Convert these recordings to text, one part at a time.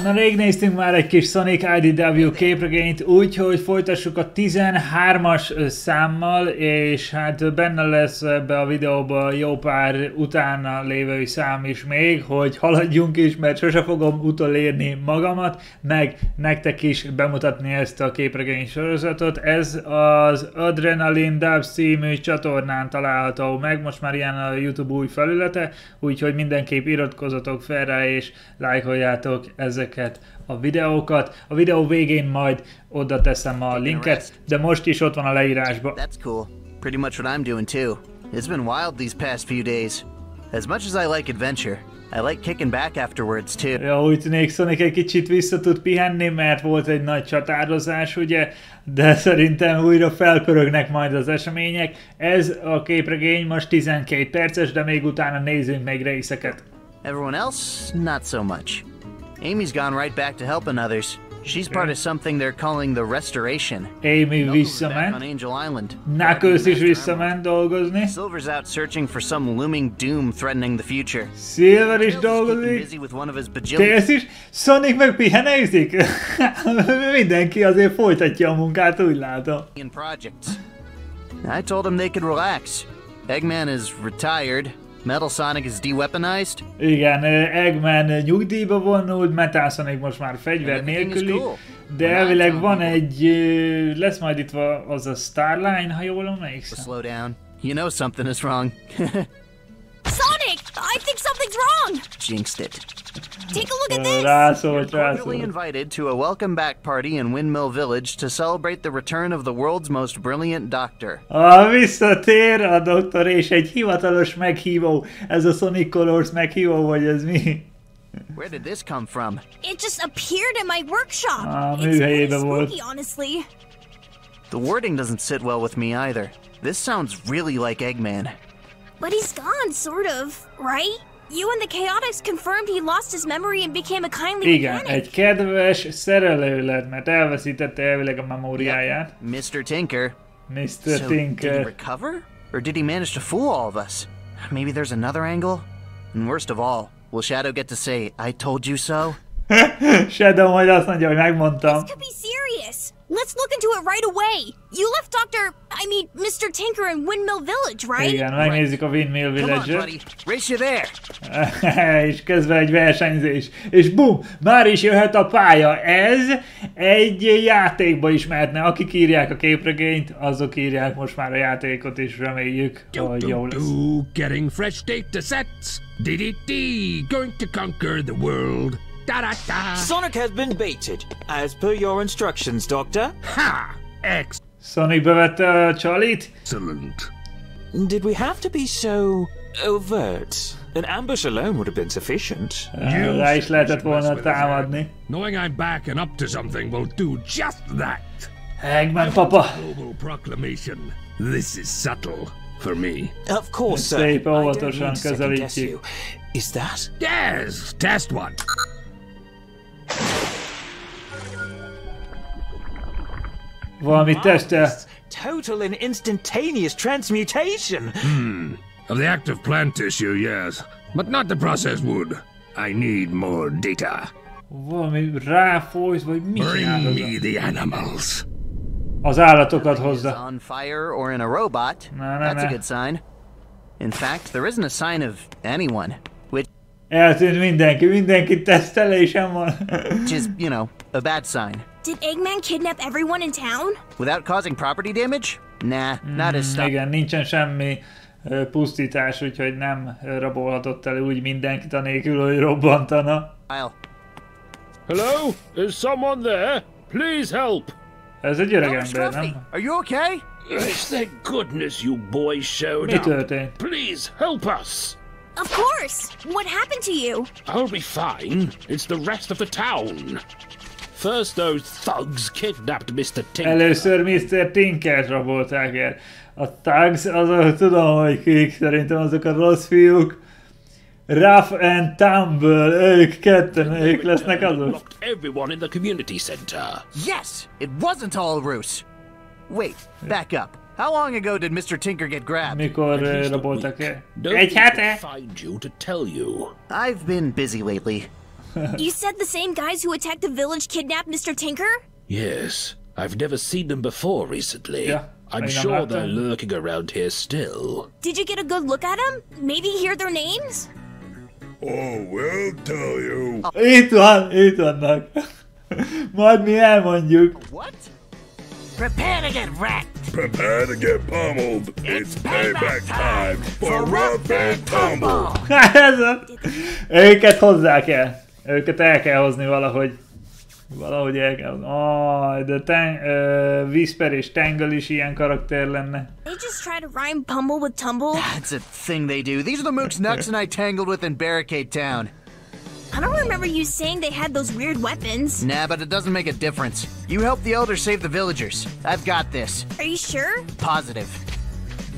Na, rég néztünk már egy kis Sonic IDW képregényt, úgyhogy folytassuk a 13-as számmal, és hát benne lesz ebbe a videóban jó pár utána lévő szám is még, hogy haladjunk is, mert sose fogom utolérni magamat, meg nektek is bemutatni ezt a képregény sorozatot. Ez az Adrenaline Dub című csatornán található meg, most már ilyen a YouTube új felülete, úgyhogy mindenképp iratkozzatok fel rá és lájkoljátok ezeket a videókat. A videó végén majd oda teszem a linket, de most is ott van a leírásban. That's cool. Pretty much what I'm doing too. It's been wild these past few days. As much as I like adventure, I like kicking back afterwards too. Ja, úgy tűnik Sonic egy kicsit vissza tud pihenni, mert volt egy nagy csatározás, ugye, de szerintem újra felpörögnek majd az események. Ez a képregény most 12 perces, de még utána nézzünk még részeket. Everyone else, not so much. Amy's gone right back to helping others. She's part of something they're calling the Restoration. Amy visszament. Knuckles is visszament dolgozni. Silver's out searching for some looming doom threatening the future. Silver is dolgozik. Tails is. Sonic meg pihenőzik. Mindenki azért folytatja a munkát, úgy látom. I told them they could relax. Eggman is retired. Metal Sonic is de-weaponized. Igen, Eggman nyugdíjba vonult, Metál Sonic most már fegyver nélküli, de elvileg van egy, lesz majd itt az a Starline, ha jól emlékszem. Slow down. You know something is wrong. Sonic! I think something's wrong! Jinxed it. Take a look at this! Rászólt. Cordially invited to a welcome back party in Windmill Village to celebrate the return of the world's most brilliant doctor. Visszatér a doktor és egy hivatalos meghívó. Ez a Sonic Colors meghívó, vagy ez mi? Where did this come from? It just appeared in my workshop. Műhelyébe It's volt. spooky, honestly. The wording doesn't sit well with me either. This sounds really like Eggman. But he's gone, sort of, right? You and the Chaotix confirmed he lost his memory and became a kindly Igen, mechanic. egy kedves szerelő lett, mert elveszítette elvileg a memóriáját. Mr. Tinker. Mr. So, Tinker. did he recover? Or did he manage to fool all of us? Maybe there's another angle? And worst of all, will Shadow get to say, I told you so? Shadow majd azt mondja, hogy megmondtam. This could be serious. Let's look into it right away. You left Mr. Tinker in Windmill Village, right? Igen, megnézzük a Windmill Village-et. Race you there. És közben egy versenyzés. És bum! Már is jöhet a pálya. Ez egy játékba is mehetne. Akik írják a képregényt, azok írják most már a játékot is, reméljük, hogy jó lesz. Getting fresh datasets. Going to conquer the world. Da-da-da. Sonic has been baited, as per your instructions, Doctor. Ha! Sonic bevette a csalit? Excellent. Did we have to be so overt? An ambush alone would have been sufficient. Rá is lehetett volna támadni. Knowing I'm back and up to something will do just that. Eggman papa. Global proclamation. This is subtle for me. Of course, sir. Szép, I don't óvatosan mean to second guess közelítjük. you. Is that? Yes, test one. Valami teste. Total and instantaneous transmutation. Of the active plant tissue, yes. But not the processed wood. I need more data. Valami ráfolyt, vagy mit csinál Bring az? me the animals. Az állatokat hozza. On fire or in a robot. That's a good sign. In fact, there isn't a sign of anyone. Eltűnt mindenki tesztelésem van. Which is, you know, a bad sign. Did Eggman kidnap everyone in town? Without causing property damage? Nah, not his stuff. Igen, nincsen semmi pusztítás, úgyhogy nem rabolhatott el úgy mindenkit anélkül, hogy robbantana. Hello? Is someone there? Please help! Ez egy öreg ember, nem? Are you okay? Yes, thank goodness you boys showed Mi up. történt? Please help us! Of course! What happened to you? I'll be fine. It's the rest of the town. First those thugs kidnapped Mr. Tinker. Először Mr. Tinkert rabolták el. A thugs, azok tudom, hogy kik, szerintem azok a rossz fiúk. Rough and Tumble, ők lesznek azok. Locked everyone in the community center. Yes! It wasn't all ruse. Wait, back up. How long ago did Mr. Tinker get grabbed? Mikor raboltak el? Don't Egy hete? find you to tell you. I've been busy lately. You said the same guys who attacked the village kidnapped Mr. Tinker? Yes, I've never seen them before recently. Yeah, I'm sure they're lurking around here still. Did you get a good look at them? Maybe hear their names? Oh, we'll tell you. Itt vannak. Majd mi elmondjuk. What? Prepare to get wrecked. Prepare to get pummeled. It's payback time for rough and tumble. Ez a... Őket hozzá kell. Őket el kell hozni valahogy. Valahogy el kell hozni. De Whisper és Tangle is ilyen karakter lenne. They just try to rhyme pummel with tumble. That's a thing they do. These are the mooks Nux and I tangled with in Barricade Town. I don't remember you saying they had those weird weapons. Nah, but it doesn't make a difference. You help the elders save the villagers. I've got this. Are you sure? Positive.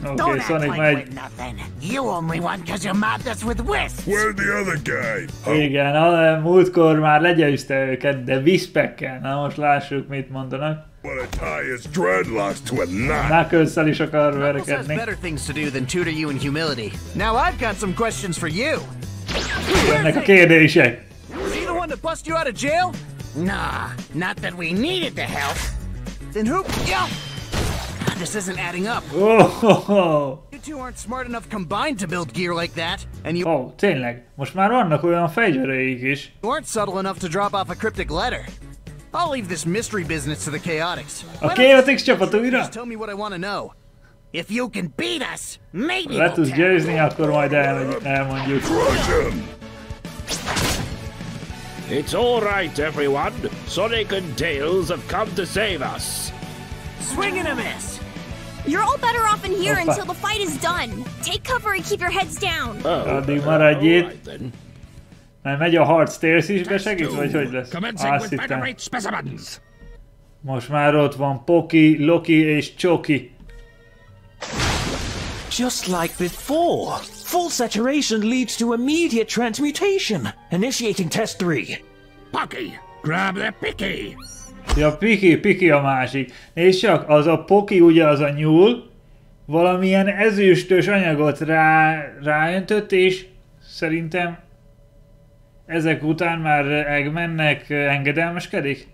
Okay, Sonic megy. Nothing. You only won because you mobbed us with wisps. Where's the other guy? Igen, a múltkor már legyőzte őket, de Wispekkel. Na most lássuk, mit mondanak. Wanna tie his dreadlocks to a knot? Knuckles-szal is akar Knuckles has verekedni. better things to do than tutor you in humility. Now I've got some questions for you. Jönnek a kérdések. Was he the one that bust you out of jail? Nah, not that we needed the help. Then who? Yeah. This isn't adding up. Oh, You two aren't smart enough combined to build gear like that, and you oh, tényleg. Most már vannak olyan fegyvereik is. aren't subtle enough to drop off a cryptic letter. I'll leave this mystery business to the Chaotix. A Chaotix csapat újra? Just tell me what I want to know. If you can beat us, maybe Le we'll tudsz tell. győzni, akkor majd elmondjuk. It's all right, everyone. Sonic and Tails have come to save us. Swing and a miss. You're all better off in here Hoppa. until the fight is done. Take cover and keep your heads down. Addig maradj itt. Right then. Mert megy a harc, Tails is besegít, vagy hogy lesz? Commencing Azt with hittem. featherweight specimens. Most már ott van Poki, Loki és Choki. Just like before. Full saturation leads to immediate transmutation. Initiating test 3. Pucky, grab the picky. Ja, Piki a másik. És csak az a Poki ugye az a nyúl, valamilyen ezüstös anyagot ráöntött, és szerintem ezek után már Eggmannek engedelmeskedik.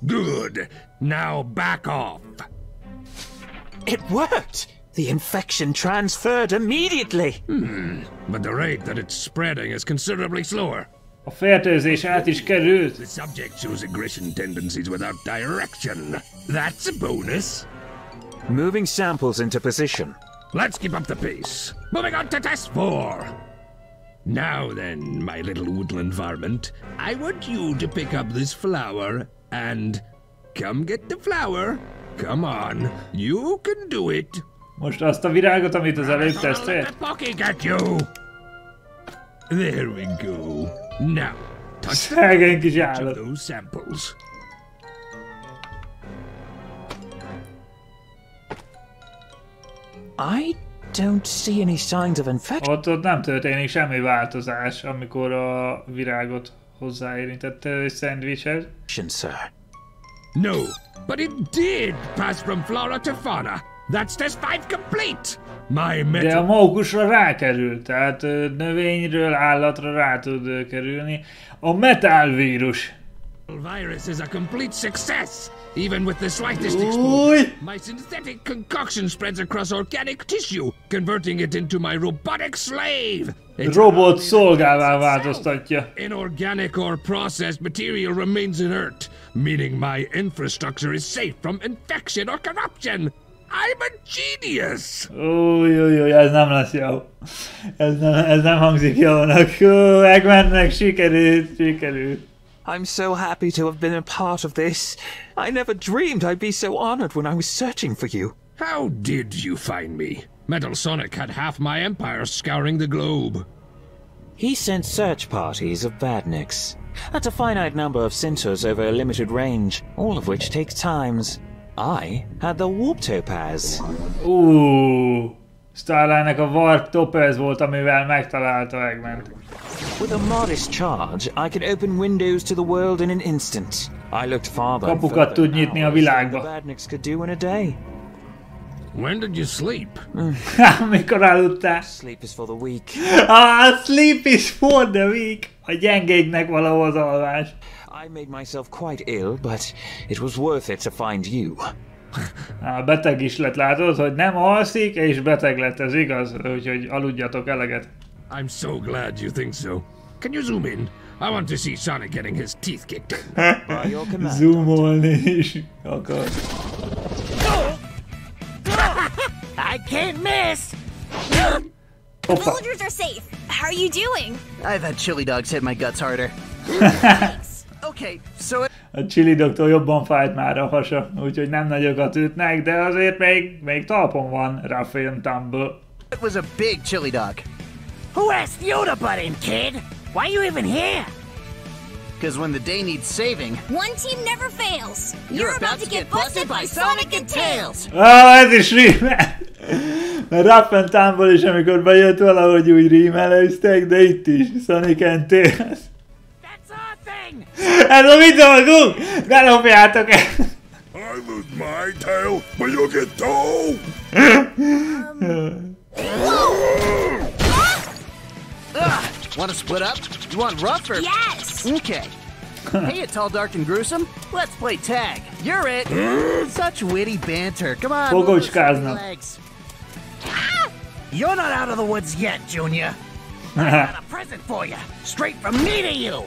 Good. Now back off. It worked! The infection transferred immediately. But the rate that it's spreading is considerably slower. A fertőzés át is került. The subject shows aggression tendencies without direction. That's a bonus. Moving samples into position. Let's keep up the pace. Moving on to test 4. Now then, my little woodland varmint, I want you to pick up this flower and come get the flower. Come on, you can do it. Most azt a virágot, amit az előbb tesztelt? Let the Pocky get you. There we go. Now, touch Szegény kis each állat. of those samples. I don't see any signs of infection. Ott nem történik semmi változás, amikor a virágot hozzáérintette egy szendvicshez. Sir. No, but it did pass from flora to fauna. That's test 5 complete. My De a metal mókusra rákerül, tehát növényről állatra rá tud kerülni. A Metál vírus. virus is a complete success, even with the slightest Új! exposure. My synthetic concoction spreads across organic tissue, converting it into my robotic slave. It's Robot szolgává változtatja. Inorganic or processed material remains inert, meaning my infrastructure is safe from infection or corruption. I'm a genius! Új, ez nem lesz jó. Ez nem hangzik jónak. Megmennek, sikerült. I'm so happy to have been a part of this. I never dreamed I'd be so honored when I was searching for you. How did you find me? Metal Sonic had half my empire scouring the globe. He sent search parties of badniks. That's a finite number of sensors over a limited range, all of which takes times. I had the warp topaz. Starline-nek a Warp Topaz volt, amivel megtalálta Eggmant. With a modest charge, I could open windows to the world in an instant. I looked farther and Kapukat further tud nyitni a now, seeing világba. the badniks could do in a day. When did you sleep? Mikor aludtál? Sleep is for the weak. Sleep is for the weak. A gyengéknek valahol az alvás. I made myself quite ill, but it was worth it to find you. Beteg is lett, látod, hogy nem alszik, és beteg lett, ez igaz, úgyhogy aludjatok eleget. I'm so glad you think so. Can you zoom in? I want to see Sonic getting his teeth kicked in. Zoomolni is akar. I can't miss! The villagers are safe. How are you doing? I've had chili dogs hit my guts harder. Okay, so A chili dogtól jobban fájt már a hasa, úgyhogy nem nagyokat ütnek, de azért még talpon van Rough and Tumble. it was a big chili dog. Who asked you to butt in, kid? Why are you even here? Because when the day needs saving, One team never fails. you're about to get busted by Sonic and Tails. Ez is rímel! Mert Rough and Tumble is, amikor bejött, valahogy úgy rímelőztek, de itt is Sonic and Tails. That's our thing! Ez a mi dolgunk! Ne lopjátok el! I lose my tail, but you'll get toe! Want to split up? You want rough or? Yes. Okay. Hey, tall, dark, and gruesome. Let's play tag. You're it. Such witty banter. Come on. move those Fogocskáznak. legs. You're not out of the woods yet, Junior. I got a present for you, straight from me to you.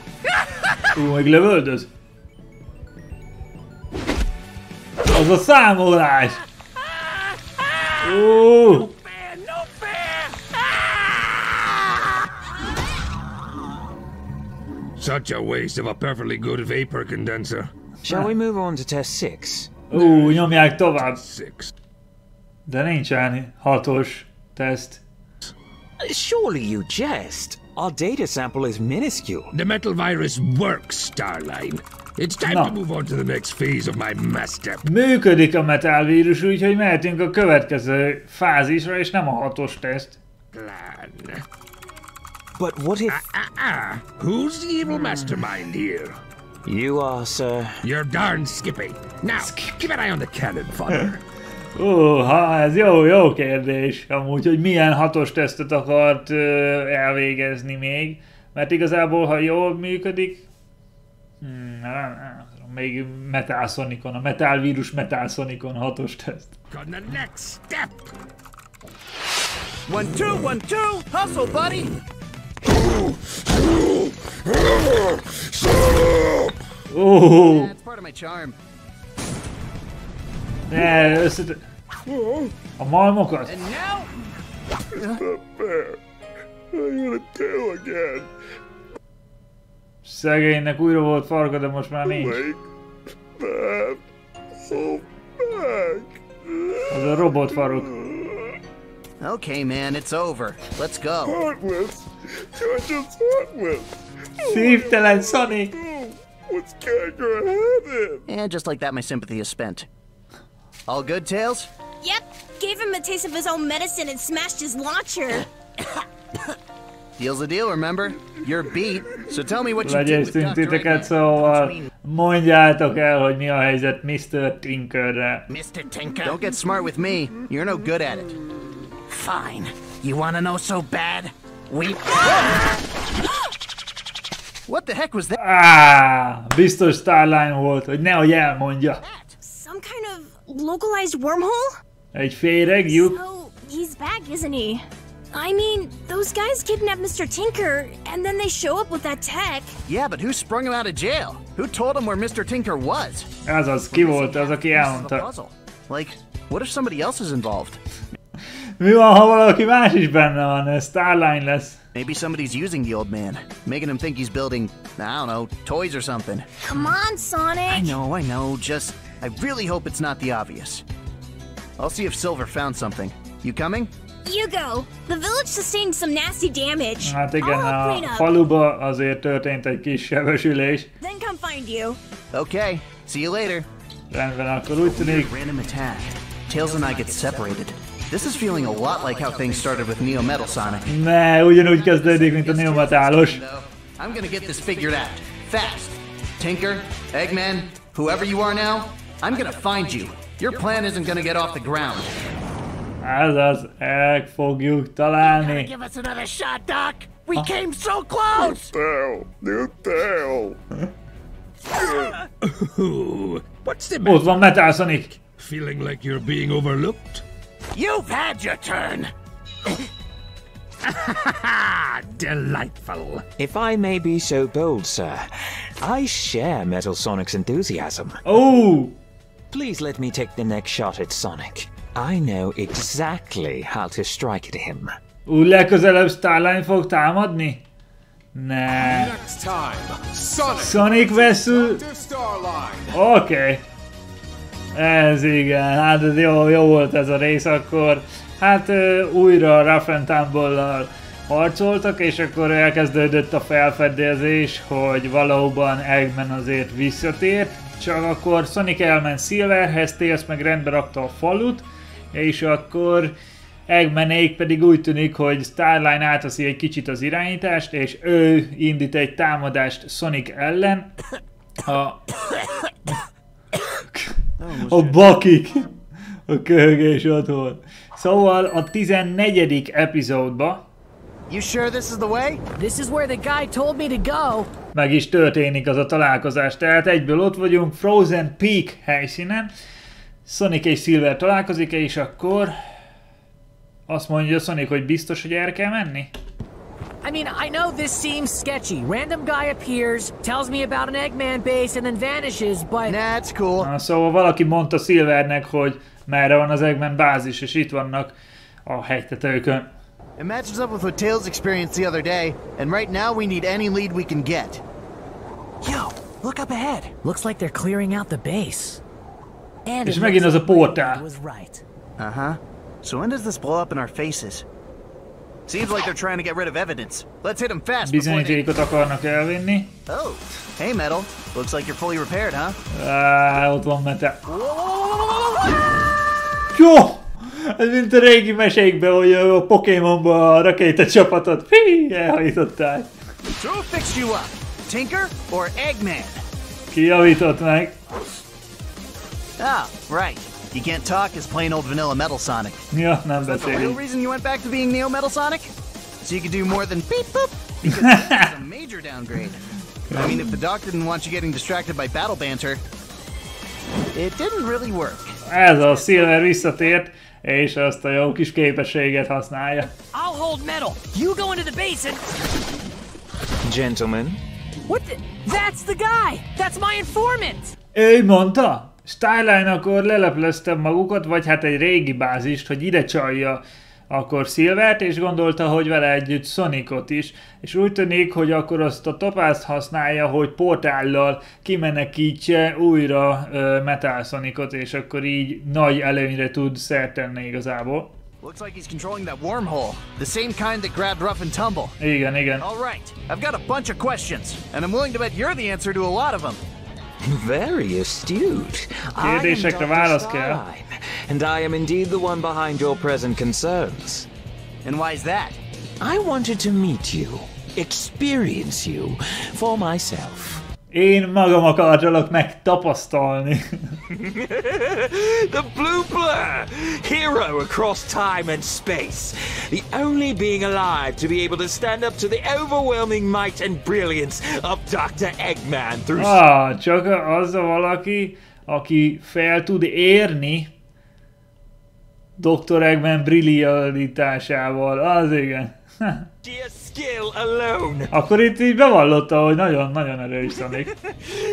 Meg lövöldöz. Az a számolás! No fair, no fair! Such a waste of a perfectly good vapor condenser. Shall we move on to test 6? Nyomják tovább. 6. De nincsen 6-os teszt. Surely you jest. Our data sample is minuscule. The metal virus works, Starline. It's time No. to move on to the next phase of my master. Működik a Metál vírus, úgyhogy mehetünk a következő fázisra, és nem a 6-os teszt. Plan. But what if Who's the evil mastermind here? you are, sir? You're darn skippy. Now, keep an eye on the cannon fodder. Ez jó kérdés. Amúgy, hogy milyen 6-os tesztet akart elvégezni még. Mert igazából, ha jól működik... nem tudom, még Metál Sonicon, a Metál vírus Metál Sonicon 6-os teszt. On the next step. 1-2-1-2. Hustle, buddy. That's part of my charm. Ne, a malmokat? And now, Not fair. I got a tail again. Szegénynek újra volt farka, de most már nincs. Wake that whole back. Az a robot farok. okay, man, it's over. Let's go. Heartless. You're just heartless. Szívtelen Sonic! What's got your head in? And just like that, my sympathy is spent. All good, Tails? Yep. Gave him a taste of his own medicine and smashed his launcher. Deal's a deal, remember? You're beat, so tell me what you did with Legyeztünk Dr. titeket, Eggman szóval between mondjátok el, hogy mi a helyzet Mr. Tinkerrel. Mr. Tinker. Don't get smart with me. You're no good at it. Fine. You wanna know so bad? We... What the heck was that? Biztos Starline volt, hogy nehogy elmondja. Some kind of localized wormhole? Egy féreg, lyuk. Oh, he's back, isn't he? I mean, those guys kidnapped Mr. Tinker, and then they show up with that tech. Yeah, but who sprung him out of jail? Who told him where Mr. Tinker was? Ez az, ki volt az, aki Pieces of the elmondta. puzzle. Like, what if somebody else is involved? Mi van, ha valaki más is benne van? Ez Starline lesz. Maybe somebody's using the old man, making him think he's building, I don't know, toys or something. Come on, Sonic! I know, just, I really hope it's not the obvious. I'll see if Silver found something. You coming? You go. The village sustained some nasty damage. Hát igen, I'll help a clean up. faluba azért történt egy kis sebesülés. Then come find you. Okay, see you later. Rendben, akkor úgy tűnik, Random attack. Tails and I get separated. This is feeling a lot like how things started with Neo Metal Sonic. ne, ugyanúgy kezdődik, mint a neometálos. I'm gonna get this figured out. Fast. Tinker, Eggman, whoever you are now, I'm gonna find you. Your plan isn't gonna get off the ground. Ez az, meg fogjuk találni. Give us another shot, Doc. We came so close. New tail. What's the matter? Ott van Metál Sonic. Feeling like you're being overlooked? You've had your turn. Delightful. If I may be so bold, sir, I share Metal Sonic's enthusiasm. Oh! Please let me take the next shot at Sonic. I know exactly how to strike at him. Úgy legközelebb Starline fog támadni? Ne. Next time, Sonic. Sonic vs. Starline. Oké. Ez igen, hát ez jó volt ez a rész akkor. Hát újra Rough and Tumble-lal harcoltak, és akkor elkezdődött a felfedezés, hogy valóban Eggman azért visszatért. Csak akkor Sonic elment Silverhez, Tails meg rendbe rakta a falut, és akkor Eggmanék pedig úgy tűnik, hogy Starline átveszi egy kicsit az irányítást, és ő indít egy támadást Sonic ellen. A bakik! A köhögés ott volt. Szóval a 14. epizódba You sure this is the way? This is where the guy told me to go. meg is történik az a találkozás. Tehát egyből ott vagyunk Frozen Peak helyszínen. Sonic és Silver találkozik, és akkor azt mondja Sonic, hogy biztos, hogy erre kell menni? I mean, I know this seems sketchy. Random guy appears, tells me about an Eggman base, and then vanishes, but... Nah, it's cool. Na, szóval valaki mondta Silvernek, hogy merre van az Eggman bázis, és itt vannak a hegytetőkön. It matches up with what Tails experienced the other day, and right now we need any lead we can get. Yo, look up ahead. Looks like they're clearing out the base. And És megint az a portál. was right. Uh-huh. So when does this blow up in our faces? Seems like they're trying to get rid of evidence. Let's hit them fast before they... Bizonyítékot akarnak elvinni. Oh, hey Metal. Looks like you're fully repaired, huh? Ott van Metál. Jó! Ez mint a régi mesékben, hogy a Pokémonban a rakéta csapatot elhajították. So who fixed you up? Tinker or Eggman? Ki javított meg? Ah, right. You can't talk as plain old vanilla Metal Sonic. Ja, nem Is that the real beszélünk. reason you went back to being Neo Metal Sonic? So you could do more than beep boop? Because that's a major downgrade. I mean, if the doc didn't want you getting distracted by battle banter, it didn't really work. Ez a Silver visszatért, és azt a jó kis képességet használja. I'll hold Metal. You go into the base and... Gentlemen, What the... That's the guy! That's my informant! Ő mondta? Starline akkor leleplezte magukat, vagy hát egy régi bázist, hogy ide csalja akkor Silvert, és gondolta, hogy vele együtt Sonicot is, és úgy tűnik, hogy akkor azt a topázt használja, hogy portállal kimenekítse újra Metál Sonicot, és akkor így nagy előnyre tud szert tenni igazából. Looks like he's controlling that wormhole. The same kind that grabbed Rough and Tumble. Igen, igen. All right. I've got a bunch of questions, and I'm willing to bet you're the answer to a lot of them. very astute. Kérdésekre válasz kell. And I am indeed the one behind your present concerns. And why is that? I wanted to meet you, experience you for myself. Én magam akartalak megtapasztalni. The Blue Blur! Hero across time and space. The only being alive to be able to stand up to the overwhelming might and brilliance of Dr. Eggman through... Csak az a valaki, aki fel tud érni Dr. Eggman brilliantásával. Az igen. Sheer skill alone. Akkor itt így bevallotta, hogy nagyon-nagyon erős Sonic.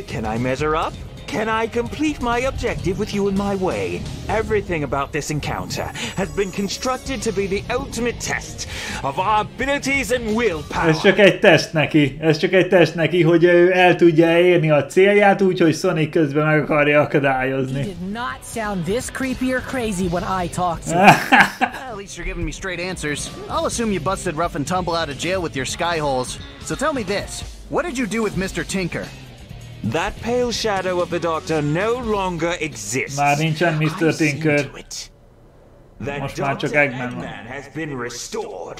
Can I measure up? Can I complete my objective with you in my way? Everything about this encounter has been constructed to be the ultimate test of our abilities and willpower. Ez csak egy teszt neki. Ez csak egy teszt neki, hogy ő el tudja érni a célját úgy, hogy Sonic közben meg akarja akadályozni. You did not sound this creepy or crazy when I talked to you. Well, at least you're giving me straight answers. I'll assume you busted Rough and Tumble out of jail with your sky holes. So tell me this. What did you do with Mr. Tinker? That pale shadow of the Doctor no longer exists. Már nincsen Mr. Tinker. Most már csak Eggman van. has been restored.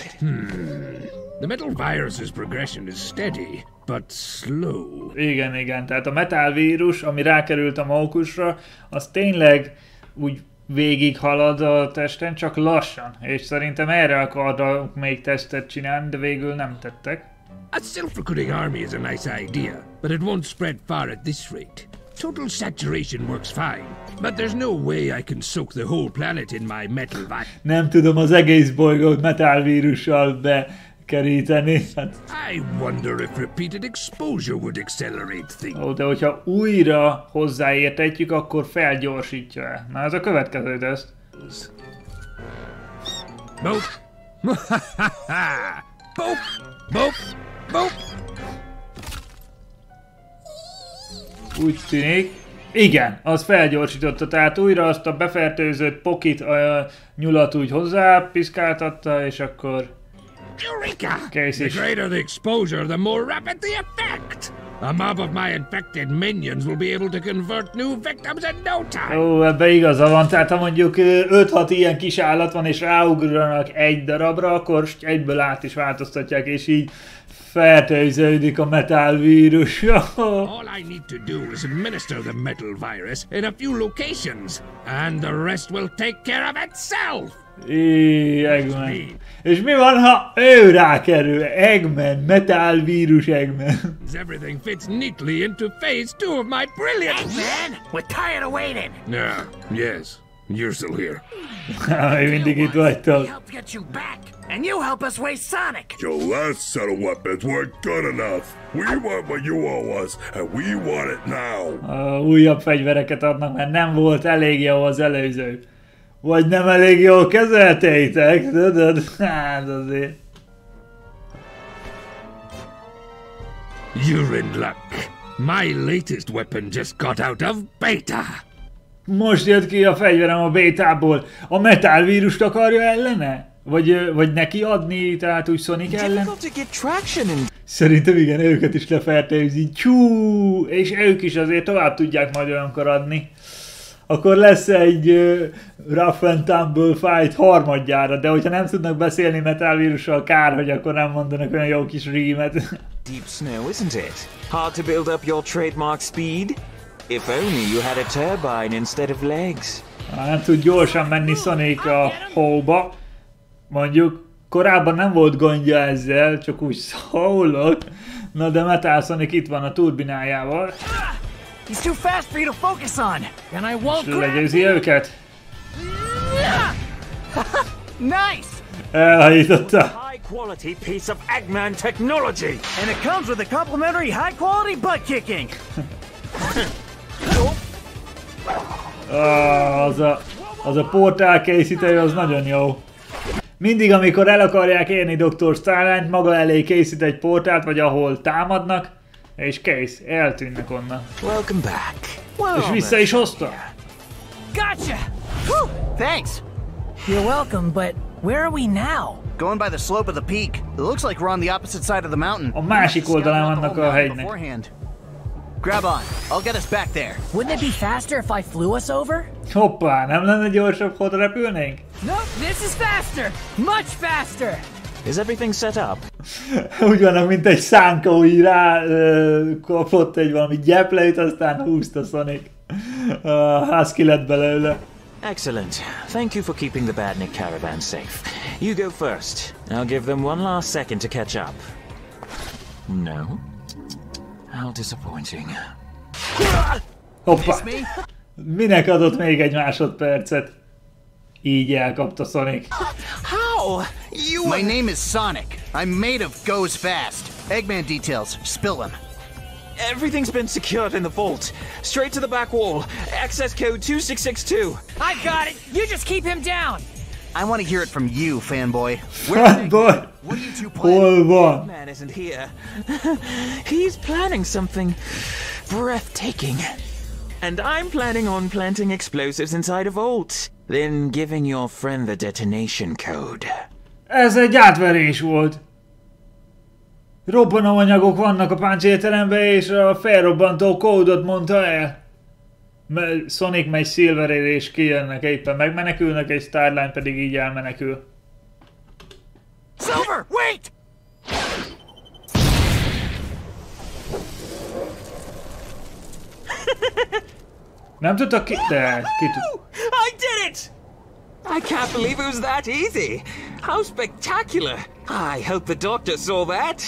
The metal virus's progression is steady, but slow. Igen, tehát a Metál vírus, ami rákerült a mókusra, az tényleg úgy végig halad a testen, csak lassan. És szerintem erre akarnak még tesztet csinálni, de végül nem tettek. A self-recruiting army is a nice idea, but it won't spread far at this rate. Total saturation works fine, but there's no way I can soak the whole planet in my metal vat. Nem tudom az egész bolygót metál vírussal bekeríteni. Hát... I wonder if repeated exposure would accelerate things. Ó, de hogyha újra hozzáértetjük, akkor felgyorsítja el. Na, ez a következő teszt. Boop. Boop. Boop. Boop. Úgy tűnik. Igen, az felgyorsította, tehát újra azt a befertőzött pokit nyulat úgy hozzá piszkáltatta, és akkor... Eureka! Kész The is. greater the exposure, the more rapid the effect! A mob of my infected minions will be able to convert new victims in no time! Ó, ebbe igaza van, tehát ha mondjuk 5-6 ilyen kis állat van és ráugranak egy darabra, akkor egyből át is változtatják, és így fertőződik a metál vírus. All I need to do is administer the metal virus in a few locations, and the rest will take care of itself! Eggman. És mi van, ha ő rákerül? Eggman, metál vírus Eggman. Everything fits neatly into phase 2 of my brilliant... Eggman, we're tired of waiting. Yes, you're still here. Még mindig itt vagytok. We help get you back, and you help us waste Sonic. Your last set of weapons weren't good enough. We want what you owe us, and we want it now. Újabb fegyvereket adnak, mert nem volt elég jó az előző. Vagy nem elég jól kezeltétek, tudod? Hát azért. You're in luck. My latest weapon just got out of beta. Most jött ki a fegyverem a bétából. A metál vírust akarja ellene? Vagy neki adni, tehát úgy Sonic ellen? Szerintem igen, őket is lefertőzi. Csú! És ők is azért tovább tudják majd olyankor adni. Akkor lesz egy Rough and Tumble fight harmadjára, de hogyha nem tudnak beszélni metál vírussal, kár, hogy akkor nem mondanak olyan jó kis rímet. Deep snow, isn't it? Hard to build up your trademark speed? If only you had a turbine instead of legs. Nem tud gyorsan menni Sonic a hóba. Mondjuk korábban nem volt gondja ezzel, csak úgy szólok. Na de Metál Sonic itt van a turbinájával. He's too fast for you to focus on, and I won't grab Legyőzi őket. Nice! Elhajította. High quality piece of Eggman technology. And it comes with a complimentary high-quality butt kicking. Az a portál készítő az nagyon jó. Mindig, amikor el akarják érni Dr. Starline-t, maga elé készít egy portált, vagy ahol támadnak, és kész, eltűnnek onnan. Welcome back. És vissza is hozta. Gotcha! Whew. Thanks. You're welcome, but where are we now? Going by the slope of the peak. It looks like we're on the opposite side of the mountain. A másik oldalán vannak a hegynek. Grab on. I'll get us back there. Wouldn't it be faster if I flew us over? Hoppá, nem lenne gyorsabb, ha repülnénk? Nope, this is faster! Much faster! Is everything set up? Úgy vannak, mint egy szánka, úgy rá kapott egy valami gyepleit, aztán húzta Sonic. Husky lett belőle. Excellent. Thank you for keeping the Badnik caravan safe. You go first. I'll give them one last second to catch up. No? How disappointing. Hoppá! Minek adott még egy másodpercet? Így elkapta Sonic. How? My name is Sonic. I'm made of goes fast. Eggman details. Spill them. Everything's been secured in the vault. Straight to the back wall. Access code 2662. I've got it! You just keep him down! I want to hear it from you, fanboy. Fanboy! What are you two planning? Man isn't here. He's planning something breathtaking. And I'm planning on planting explosives inside a vault. Then giving your friend the detonation code. Ez egy átverés volt. Robbanóanyagok vannak a páncélteremben, és a felrobbantó kódot mondta el. Sonic megy Silverére és kijönnek, éppen megmenekülnek, és Starline pedig így elmenekül. Silver, wait! Nem tudtak ki... De, ki tud... I did it! I can't believe it was that easy. How spectacular. I hope the doctor saw that.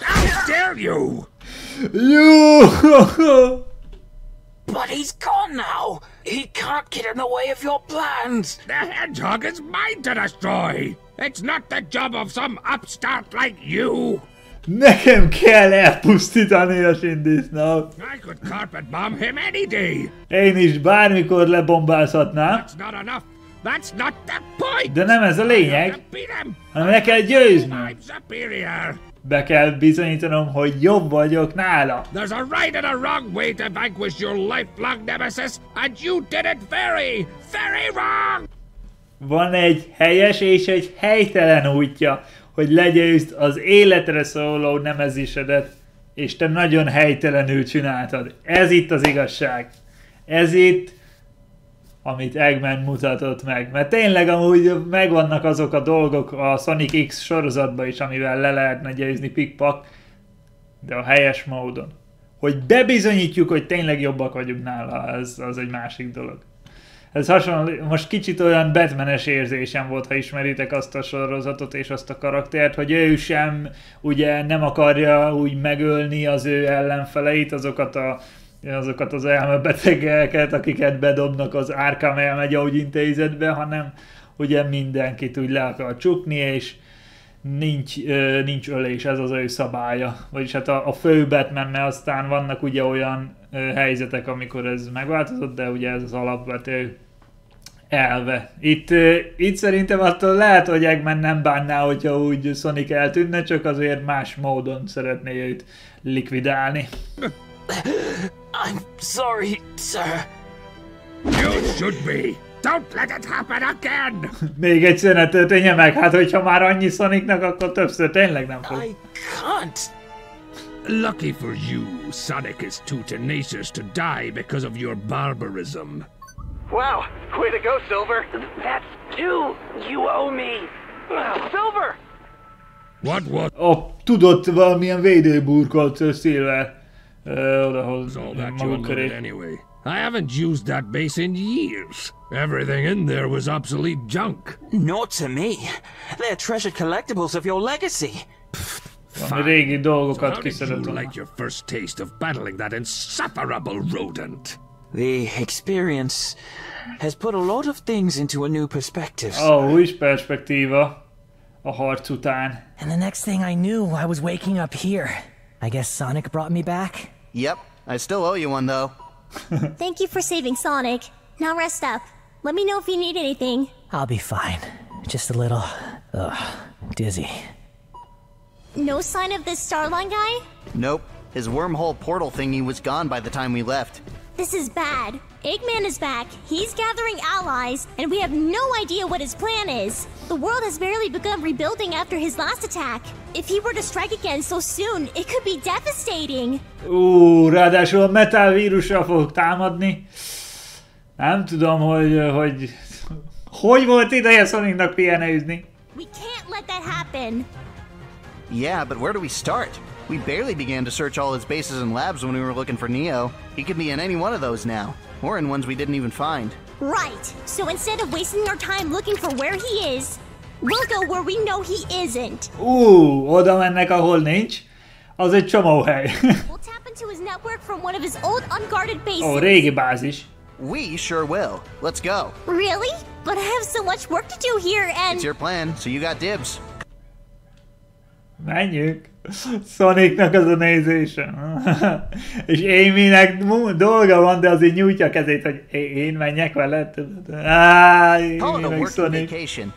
How dare you! You! But he's gone now. He can't get in the way of your plans. The hedgehog is mine to destroy. It's not the job of some upstart like you. Nekem kell elpusztítani a Sindisnak. I could carpet bomb him any day. Én is bármikor lebombázhatnám. That's not enough. That's not the point. De nem ez a lényeg, Beat him. hanem le kell győznöm. I'm superior. Be kell bizonyítanom, hogy jobb vagyok nála. There's a right and a wrong way to vanquish your lifelong nemesis, and you did it very, very wrong! Van egy helyes és egy helytelen útja, hogy legyőzd az életre szóló nemezisedet, és te nagyon helytelenül csináltad. Ez itt az igazság. Ez itt, amit Eggman mutatott meg. Mert tényleg amúgy megvannak azok a dolgok a Sonic X sorozatban is, amivel le lehetne győzni Pikpak, de a helyes módon. Hogy bebizonyítjuk, hogy tényleg jobbak vagyunk nála, az egy másik dolog. Ez hasonló, most kicsit olyan Batman-es érzésem volt, ha ismeritek azt a sorozatot és azt a karaktert, hogy ő sem ugye nem akarja úgy megölni az ő ellenfeleit, azokat az elmebetegeket, akiket bedobnak az Arkham elmegye intézetbe, hanem ugye mindenkit úgy le akar csukni, és nincs ölés, ez az ő szabálya. Vagyis hát a fő Batman-nel aztán vannak ugye olyan helyzetek, amikor ez megváltozott, de ugye ez az alapvető elve. Itt szerintem attól lehet, hogy Eggman nem bánná, hogyha úgy Sonic eltűnne, csak azért más módon szeretné őt likvidálni. I'm sorry, sir. You should be. Don't let it happen again! Még egyszer ne történje meg, hát hogyha már annyi Sonicnak, akkor többször tényleg nem fog. I can't. Lucky for you, Sonic is too tenacious to die because of your barbarism. Wow, way to go, Silver. That's two you owe me. Silver! What? Tudott valamilyen védőburkot Silver odahoz All that you maguk unloaded köré. anyway. I haven't used that base in years. Everything in there was obsolete junk. Not to me. They're treasured collectibles of your legacy. Valami régi So dolgokat how did kiszedett you volna. like your first taste of battling that insufferable rodent? The experience has put a lot of things into a new perspective. Új perspektíva a harc után. And the next thing I knew, I was waking up here. I guess Sonic brought me back? Yep, I still owe you one though. Thank you for saving Sonic. Now rest up. Let me know if you need anything. I'll be fine. Just a little, dizzy. No sign of this Starline guy? Nope, his wormhole portal thingy was gone by the time we left. This is bad. Eggman is back, he's gathering allies, and we have no idea what his plan is. The world has barely begun rebuilding after his last attack. If he were to strike again so soon, it could be devastating. Ráadásul a Metál vírusra fog támadni. Nem tudom, hogy volt ideje Sonicnak pihenőzni. We can't let that happen. Yeah, but where do we start? We barely began to search all his bases and labs when we were looking for Neo. He could be in any one of those now, or in ones we didn't even find. Right. So instead of wasting our time looking for where he is, we'll go where we know he isn't. Oda mennek, ahol nincs. Az egy csomó hely. We'll tap into his network from one of his old unguarded bases. Régi bázis. We sure will. Let's go. Really? But I have so much work to do here and... It's your plan, so you got dibs. Menjünk. Sonicnak az a nézése. És Amynek dolga van, de azért nyújtja a kezét, hogy én menjek veled. Call it a working vacation.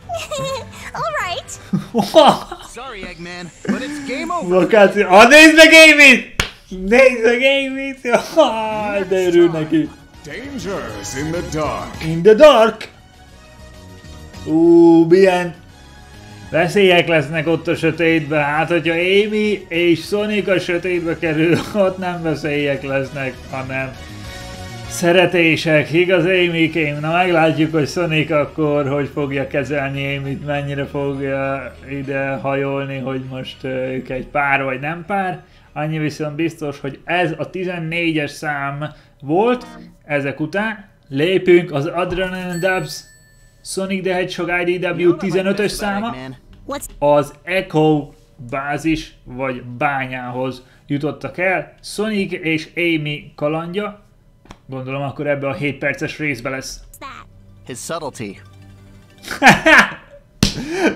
All right. Sorry, Eggman, but it's game over. Vakáció. Nézd meg Amyt! Nézd meg Amyt! De örül neki. Dangers in the dark. In the dark? Milyen veszélyek lesznek ott a sötétben. Hát, hogyha Amy és Sonic a sötétbe kerül, ott nem veszélyek lesznek, hanem szeretések. Igaz, Amykém? Na meglátjuk, hogy Sonic akkor hogy fogja kezelni Amyt, mennyire fogja ide hajolni, hogy most ők egy pár vagy nem pár. Annyi viszont biztos, hogy ez a 14-es szám volt. Ezek után lépünk az Adrenaline Dubs Sonic the Hedgehog IDW 15-ös száma az Echo bázis vagy bányához jutottak el. Sonic és Amy kalandja, gondolom akkor ebbe a 7 perces részbe lesz. His subtlety.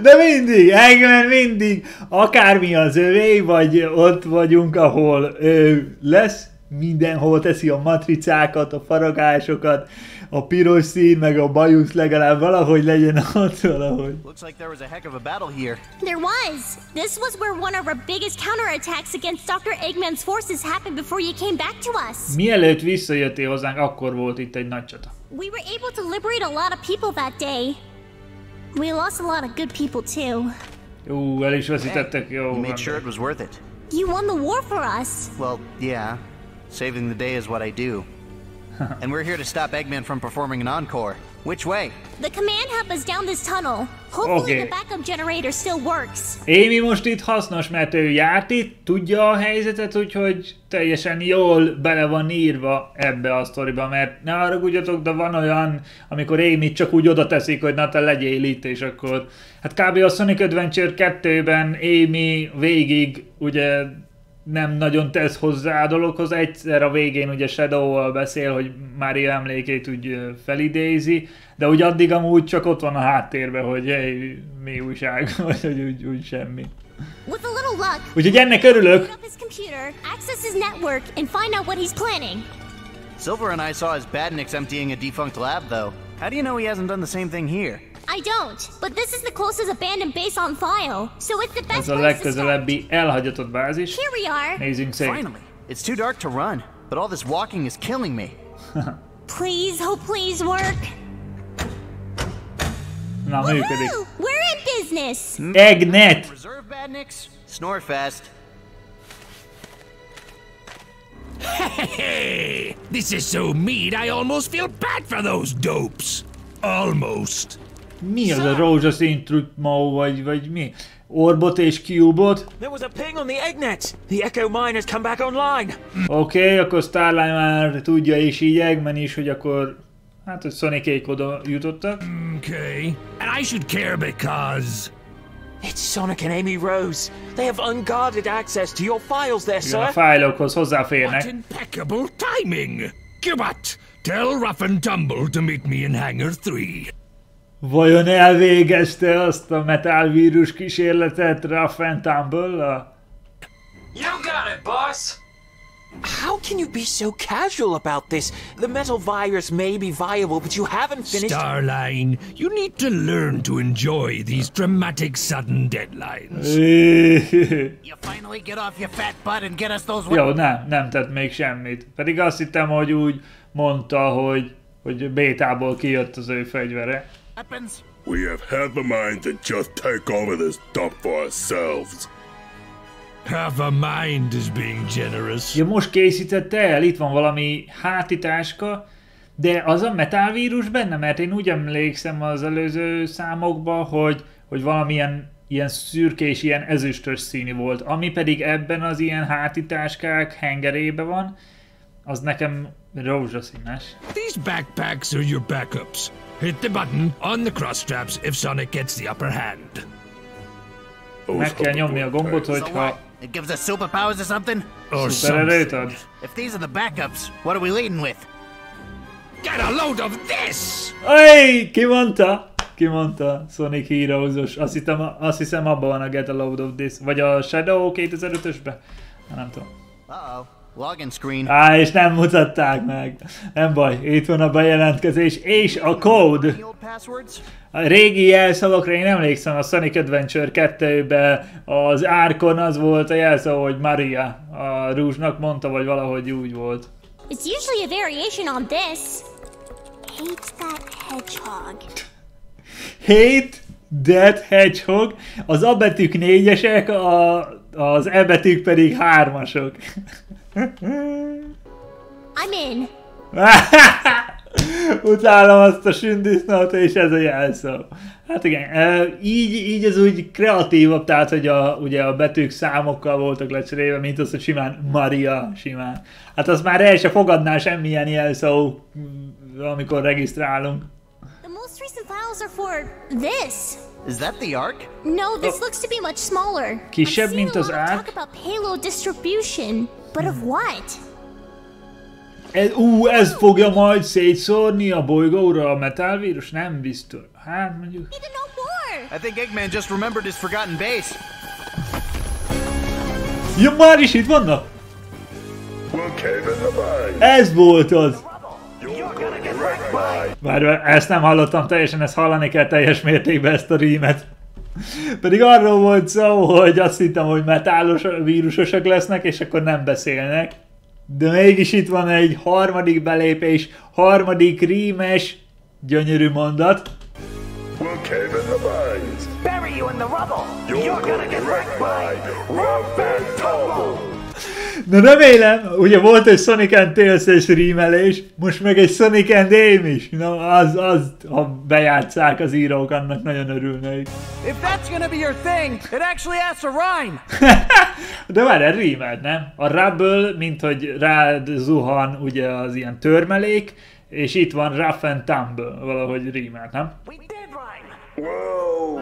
De mindig, Eggman mindig, akármi az övé, vagy ott vagyunk, ahol ő lesz, mindenhol teszi a matricákat, a faragásokat, a piros szín, meg a bajusz legalább valahogy legyen ott valahogy. Looks like there was a heck of a battle here. There was. This was where one of our biggest counterattacks against Dr. Eggman's forces happened before you came back to us. Mielőtt visszajöttél hozzánk, akkor volt itt egy nagy csata. We were able to liberate a lot of people that day. We lost a lot of good people too. El is veszítettek, jó. You made sure it was worth it. You won the war for us. Well, yeah. Saving the day is what I do. And we're here to stop Eggman from performing an encore. Which way? The command hub is down this tunnel. Hopefully the backup generator still works. Amy most itt hasznos, mert ő járt itt, tudja a helyzetet, úgyhogy teljesen jól bele van írva ebbe a sztoriba, mert ne haragudjatok, de van olyan, amikor Amy csak úgy oda teszik, hogy na te legyél itt, és akkor... Hát kb. A Sonic Adventure 2-ben Amy végig ugye nem nagyon tesz hozzá a dologhoz, egyszer a végén ugye Shadow-val beszél, hogy Mario emlékét úgy felidézi, de úgy addig amúgy csak ott van a háttérben, hogy hey, mi újság, vagy hogy úgy semmi. Úgyhogy ennek örülök. Silver and I saw his badniks emptying a defunct lab though. How do you know he hasn't done the same thing here? I don't, but this is the closest abandoned base on file, so it's the best Ez a legközelebbi elhagyatott bázis. Here we are. Nézzünk szét. Finally, it's too dark to run, but all this walking is killing me. Please, oh please work. Na, működik. We're in business. Eggnet. Reserve badniks, snore fast. Hey, this is so mean I almost feel bad for those dopes. Almost. Mi az a rózsaszín trutmó, vagy mi? Orbot és Cubot? There was a ping on the Eggnet. The Echo mine has come back online. Oké, akkor Starline már tudja, és így Eggman is, hogy akkor... Hát, hogy Sonic-ék oda jutottak. Okay. And I should care because... It's Sonic and Amy Rose. They have unguarded access to your files there, sir. A fájlokhoz hozzáférnek. What impeccable timing! Gibbat, tell Rough and Tumble to meet me in Hangar 3. Vajon elvégezte azt a Metál vírus kísérletet Rough and Tumble-a? You got it, boss! How can you be so casual about this? The metal virus may be viable, but you haven't finished... Starline, you need to learn to enjoy these dramatic sudden deadlines. You finally get off your fat butt and get us those... Jó, nem tett még semmit. Pedig azt hittem, hogy úgy mondta, hogy bétából kijött az ő fegyvere. We have half a mind to just take over this dump for ourselves. Half a mind is being generous. Ja, most készítette el, itt van valami hátitáska, de az a Metál vírus benne, mert én úgy emlékszem az előző számokban, hogy valamilyen ilyen szürkés, ilyen ezüstös színű volt, ami pedig ebben az ilyen hátitáskák hengerében van, az nekem rózsaszínes. These backpacks are your backups. Hit the button on the cross straps if Sonic gets the upper hand. Meg kell nyomni a gombot, hogyha... It gives us superpowers or something? Szupererőt ad. If these are the backups, what are we leading with? Get a load of this! Hey, ki mondta? Sonic Heroes-os. Azt hiszem abban van a Get a Load of This. Vagy a Shadow 2005-ösben? Nem tudom. Uh-oh. Login screen. És nem mutatták meg. Nem baj, itt van a bejelentkezés és a kód. A régi jelszavakra én emlékszem, a Sonic Adventure 2-ben az árkon az volt a jelszó, hogy Maria a rúzsnak mondta, vagy valahogy úgy volt. It's usually a variation on this. Hate that hedgehog. Hate that hedgehog. Az A betűk 4-esek, az E betűk pedig 3-asok. I'm in. Utálom azt a sündisznót, és ez a jelszó. Hát igen, így ez úgy kreatívabb, tehát hogy ugye a betűk számokkal voltak lecserélve, mint az, hogy simán Maria, simán. Hát az már el se fogadná semmilyen jelszó, amikor regisztrálunk. most recent files are for this. Is that the arc? No, this looks to be much smaller. Kisebb, mint az arc. Talk about payload distribution, but of what? Ez fogja majd szétszórni a bolygóra a Metál vírus? Nem biztos. Hát mondjuk. I think Eggman just remembered his forgotten base. Ja, már is itt vannak? Ez volt az. Várj, ezt nem hallottam teljesen, ezt hallani kell teljes mértékben, ezt a rímet. Pedig arról volt szó, hogy azt hittem, hogy metálos vírusosak lesznek, és akkor nem beszélnek. De mégis itt van egy harmadik belépés, harmadik rímes, gyönyörű mondat. Bury you in the rubble. You're gonna get wrecked by rough and tumble. Na remélem, ugye volt egy Sonic and Tails-es rímelés, most meg egy Sonic and Aim is. Na az, ha bejátsszák az írók, annak nagyon örülnék. If that's gonna be your thing, it actually has to rhyme. De várj, rímelt, nem? A rubble, mint hogy rád zuhan ugye az ilyen törmelék, és itt van rough and tumble, valahogy rímelt, nem? Well,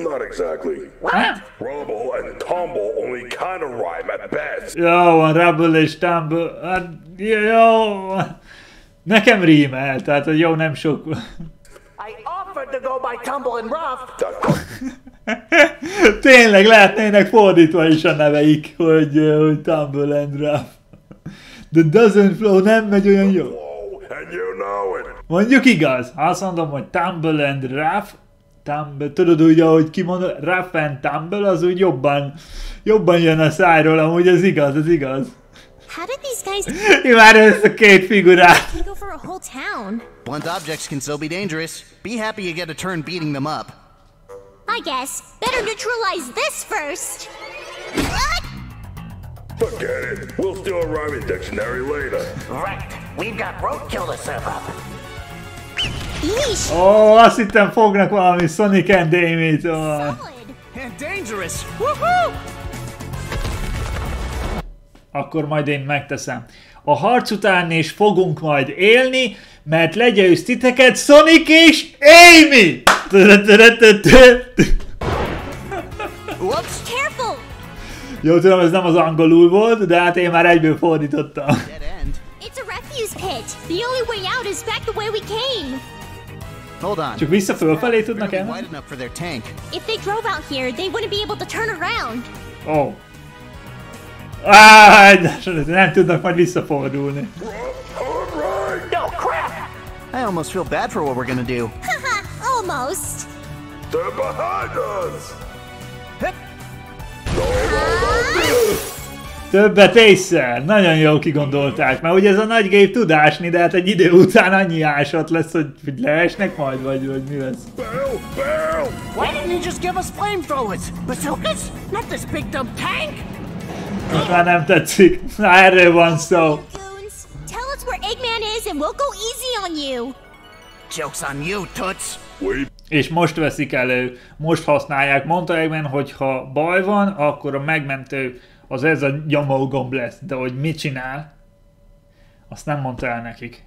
not exactly. Rubble and tumble only kind of rhyme at best. Jó van, rubble és tumble. Hát, jó. Nekem rímel, tehát jó, nem sok. I offered to go by tumble and rough. Tényleg lehetnének fordítva is a neveik, hogy tumble and rough. The doesn't flow nem megy olyan jó. Mondjuk igaz, azt mondom, hogy tumble and rough, tudod úgy, ahogy kimondod, rough and tumble, az úgy jobban jön a szájról, amúgy ez igaz, ez igaz. How did these guys Imádom ezt a két figurát. go for a whole town? Blunt objects can still be dangerous. Be happy you get a turn beating them up. I guess. Better neutralize this first. Forget it. We'll steal a rhyming dictionary later. Right. We've got roadkill to serve up. Yeesh. Ó, azt hittem fognak valami Sonic and Aim-it. And dangerous. Woohoo! Akkor majd én megteszem. A harc után is fogunk majd élni, mert legyőz titeket Sonic és Amy! Whoops! Careful! Jó, tudom, ez nem az angolul volt, de hát én már egyből fordítottam. It's a refuse pit. The only way out is back the way we came. Hold on. Csak vissza fölfelé tudnak elmenni? Wide enough for their tank. If they drove out here, they wouldn't be able to turn around. Oh. Nem tudnak majd visszafordulni. No crap! I almost feel bad for what we're gonna do. Haha, almost. They're behind us. Többet észre. Nagyon jól kigondolták, mert ugye ez a nagy gép tud ásni, de hát egy idő után annyi ásat lesz, hogy leesnek majd, vagy mi lesz. Why didn't you just give us flamethrowers? Bazookas? Not this big dumb tank! Most már nem tetszik. Na, erről van szó. Goons, tell us where Eggman is and we'll go easy on you. Joke's on you, Toots. És most veszik elő, most használják. Mondta Eggman, hogy ha baj van, akkor a megmentő az ez a nyomógomb lesz. De hogy mit csinál, azt nem mondta el nekik.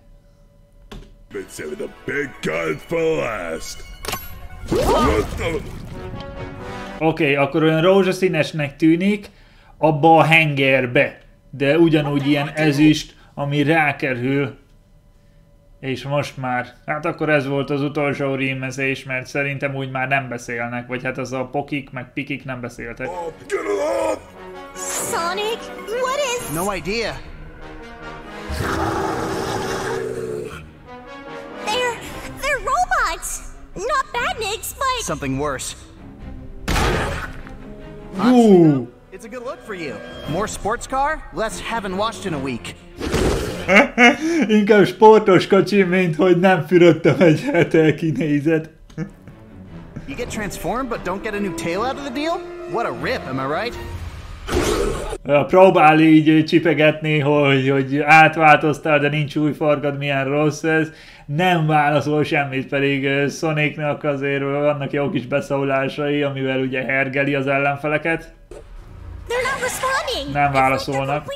Oké, akkor olyan rózsaszínesnek tűnik abba a hengerbe. De ugyanúgy ilyen ezüst, ami rákerül. És most már, hát akkor ez volt az utolsó rímezés, mert szerintem úgy már nem beszélnek, vagy hát az a pokik meg pikik nem beszéltek. Sonic, what is... No idea. They're robots! Not badniks, but... Something worse. Ooh. It's a good look for you. More sports car, less haven't washed in a week. Inkább sportos kocsi, mint hogy nem fürödtem egy hete kinézet. You get transformed but don't get a new tail out of the deal? What a rip, am I right? Próbál így csipegetni, hogy átváltoztál, de nincs új farkad, milyen rossz ez. Nem válaszol semmit, pedig Sonicnak azért vannak jó kis beszólásai, amivel ugye hergeli az ellenfeleket. Nem válaszolnak.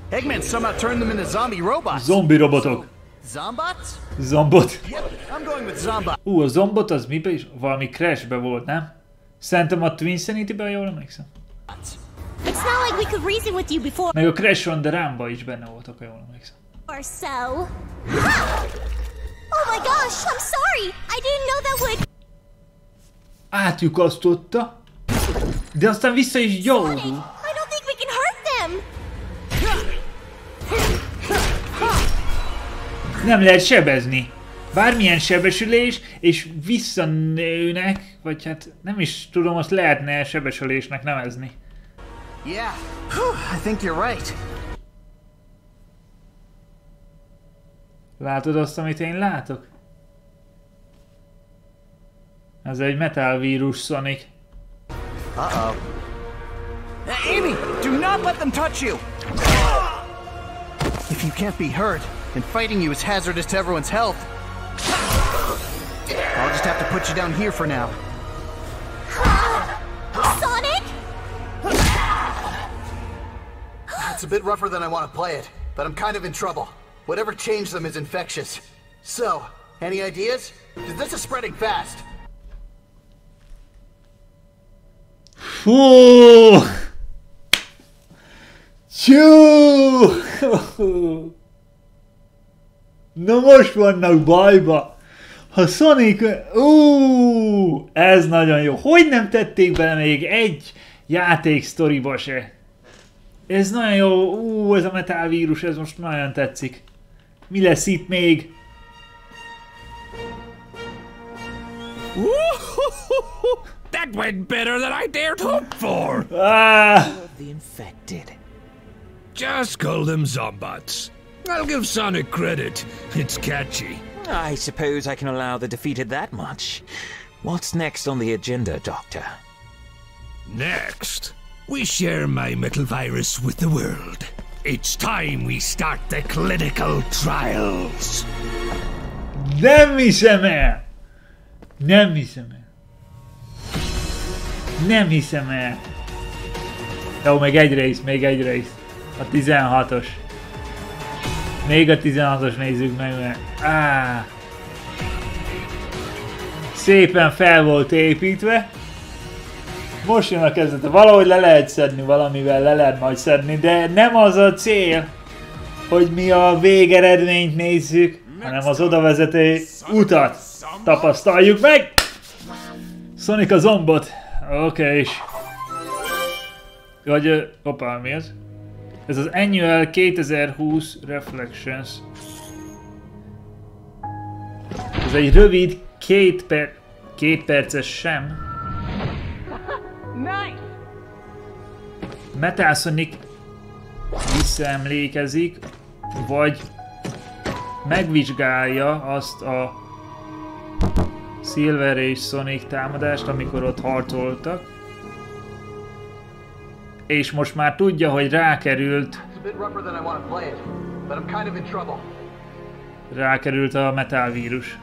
Eggman somehow turned them into zombie robots. Zombi robotok. Zombots? Zombot. Yep, I'm going with Zombot. A zombot az miben is? Valami Crashbe volt, nem? Szerintem a Twin Sanity-ben jól emlékszem. It's not like we could reason with you before. Meg a Crash on the Run-ba is benne voltak, ha jól emlékszem. Or so. Oh my gosh, I'm sorry. I didn't know that would. Átlyukasztotta, de aztán vissza is gyógyul. I don't think we can hurt them. Nem lehet sebezni. Bármilyen sebesülés, és visszanőnek, vagy hát nem is tudom, azt lehetne sebesülésnek nevezni. Yeah, I think you're right. Látod azt, amit én látok? Ez egy Metál vírus, Sonic. Uh-oh. Amy, do not let them touch you! If you can't be hurt, and fighting you is hazardous to everyone's health, I'll just have to put you down here for now. Sonic? It's a bit rougher than I want to play it, but I'm kind of in trouble. Whatever changed them is infectious. So, any ideas? Because this is spreading fast. Fú! Csú! Na most vannak bajba! Ha Sonic... Ez nagyon jó. Hogy nem tették bele még egy játék sztoriba se? Ez nagyon jó. Ez a Metál vírus, ez most nagyon tetszik. Mi lesz itt még? That went better than I dared hope for! The infected. Just call them Zombots. I'll give Sonic credit. It's catchy. I suppose I can allow the defeated that much. What's next on the agenda, Doctor? Next, we share my metal virus with the world. It's time we start the clinical trials. Nem hiszem el! Nem hiszem el. Nem hiszem el. Jó, még egy rész, még egy rész. A 16-os. Még a 16-os nézzük meg, mert... Szépen fel volt építve. Most jön a kezdete. Valahogy le lehet szedni, valamivel le lehet majd szedni, de nem az a cél, hogy mi a végeredményt nézzük, hanem az odavezető utat tapasztaljuk meg. Sonic a zombot. Oké, és... Vagy... Hoppá, mi ez? Ez az Annual 2020 Reflections. Ez egy rövid, két perces sem. Metál Sonic visszaemlékezik, vagy megvizsgálja azt a Silver és Sonic támadást, amikor ott harcoltak. És most már tudja, hogy rákerült a Metál vírus.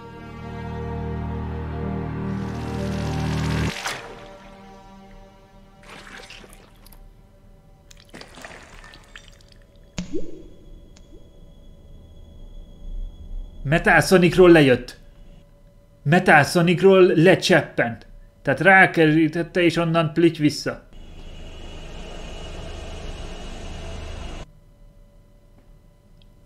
Metál Sonicról lejött. Metál Sonicról lecseppent. Tehát rákerítette és onnan plüty vissza.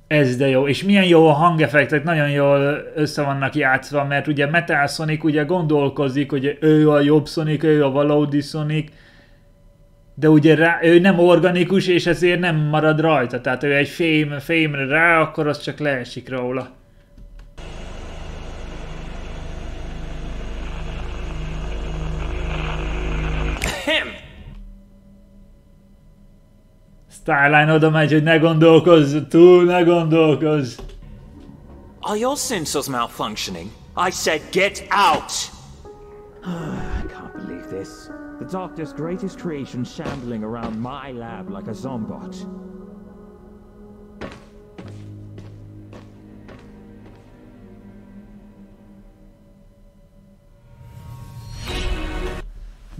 Ez de jó. És milyen jó a hangeffektek, nagyon jól össze vannak játszva, mert ugye Metál Sonic ugye gondolkozik, hogy ő a jobb Sonic, ő a valódi Sonic, de ugye ő nem organikus, és ezért nem marad rajta. Tehát ő egy fémre rá, akkor az csak leesik róla. Starline oda megy, hogy ne gondolkozz, túl ne gondolkozz. Are your sensors malfunctioning? I said get out! I can't believe this. The Doctor's greatest creation shambling around my lab like a zombot.